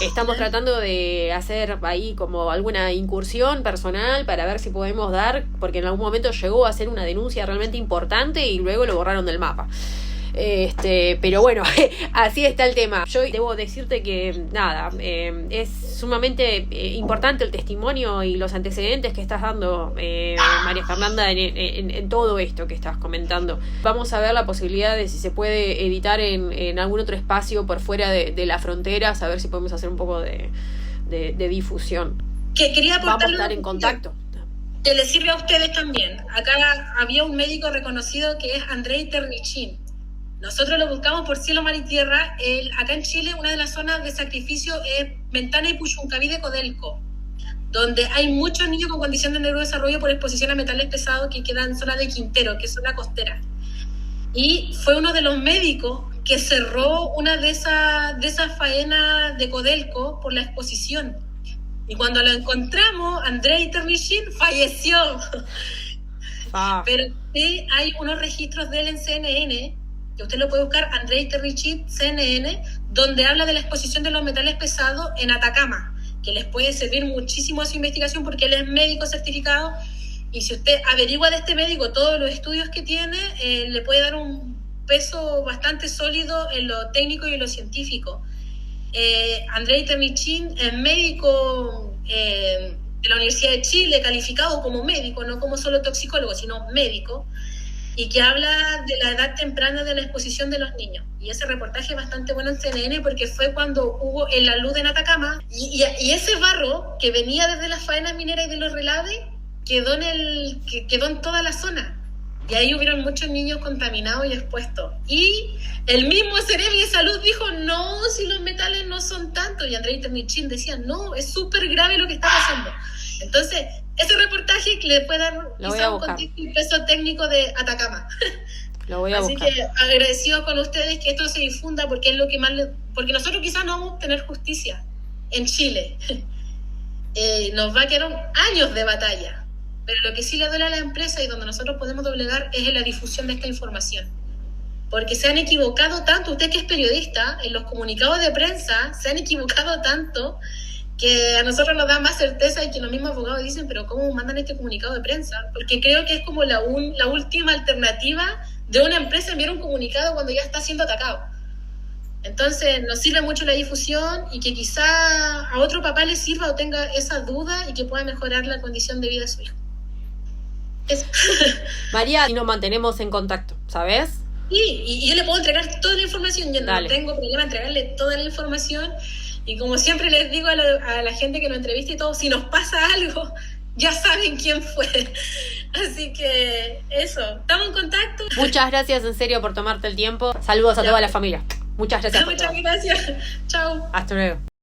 estamos tratando de hacer ahí como alguna incursión personal para ver si podemos dar, porque en algún momento llegó a ser una denuncia realmente importante y luego lo borraron del mapa. Pero bueno, así está el tema. Yo debo decirte que nada, es sumamente importante el testimonio y los antecedentes que estás dando, María Fernanda, en todo esto que estás comentando. Vamos a ver la posibilidad de si se puede editar en algún otro espacio por fuera de las fronteras, a ver si podemos hacer un poco de difusión. Quería vamos a estar en contacto. Que les sirve a ustedes también. Acá había un médico reconocido que es Andrei Ternichin. Nosotros lo buscamos por cielo, mar y tierra. Acá en Chile, una de las zonas de sacrificio es Ventana y Puchuncaví de Codelco, donde hay muchos niños con condición de neurodesarrollo por exposición a metales pesados que quedan en zona de Quintero, que es zona costera. Y fue uno de los médicos que cerró una de esas faenas de Codelco por la exposición. Y cuando lo encontramos, Andrei Ternichin falleció. Pero sí hay unos registros de él en CNN, que usted lo puede buscar, Andrei Ternichin, CNN, donde habla de la exposición de los metales pesados en Atacama, que les puede servir muchísimo a su investigación porque él es médico certificado, y si usted averigua de este médico todos los estudios que tiene, le puede dar un peso bastante sólido en lo técnico y en lo científico. Andrei Ternichin es médico de la Universidad de Chile, calificado como médico, no como solo toxicólogo, sino médico. y que habla de la edad temprana de la exposición de los niños. Y ese reportaje es bastante bueno en CNN porque fue cuando hubo el alud en Atacama y ese barro que venía desde las faenas mineras y de los relaves quedó en toda la zona. Y ahí hubieron muchos niños contaminados y expuestos. Y el mismo Ceremi de Salud dijo, no, si los metales no son tanto. Y Andrei Ternichin decía, no, es súper grave lo que está pasando. Entonces, ese reportaje le puede dar quizá un contexto y peso técnico de Atacama. Lo voy a Así buscar. que agradecido con ustedes que esto se difunda porque es lo que más... porque nosotros quizás no vamos a obtener justicia en Chile. Nos va a quedar años de batalla. Pero lo que sí le duele a la empresa y donde nosotros podemos doblegar es en la difusión de esta información. Porque se han equivocado tanto, usted que es periodista, en los comunicados de prensa se han equivocado tanto que a nosotros nos da más certeza y que los mismos abogados dicen, pero ¿cómo mandan este comunicado de prensa? Porque creo que es como la última alternativa de una empresa enviar un comunicado cuando ya está siendo atacado. Entonces nos sirve mucho la difusión y que quizá a otro papá le sirva o tenga esa duda y que pueda mejorar la condición de vida de su hijo. Eso. María, y nos mantenemos en contacto, ¿sabes? Sí, y yo le puedo entregar toda la información, yo Dale. no tengo problema en entregarle toda la información y como siempre les digo a la gente que lo entrevista y todo, si nos pasa algo, ya saben quién fue. Así que eso, estamos en contacto. Muchas gracias en serio por tomarte el tiempo. Saludos a toda la familia. Muchas gracias. Muchas gracias. Chao. Hasta luego.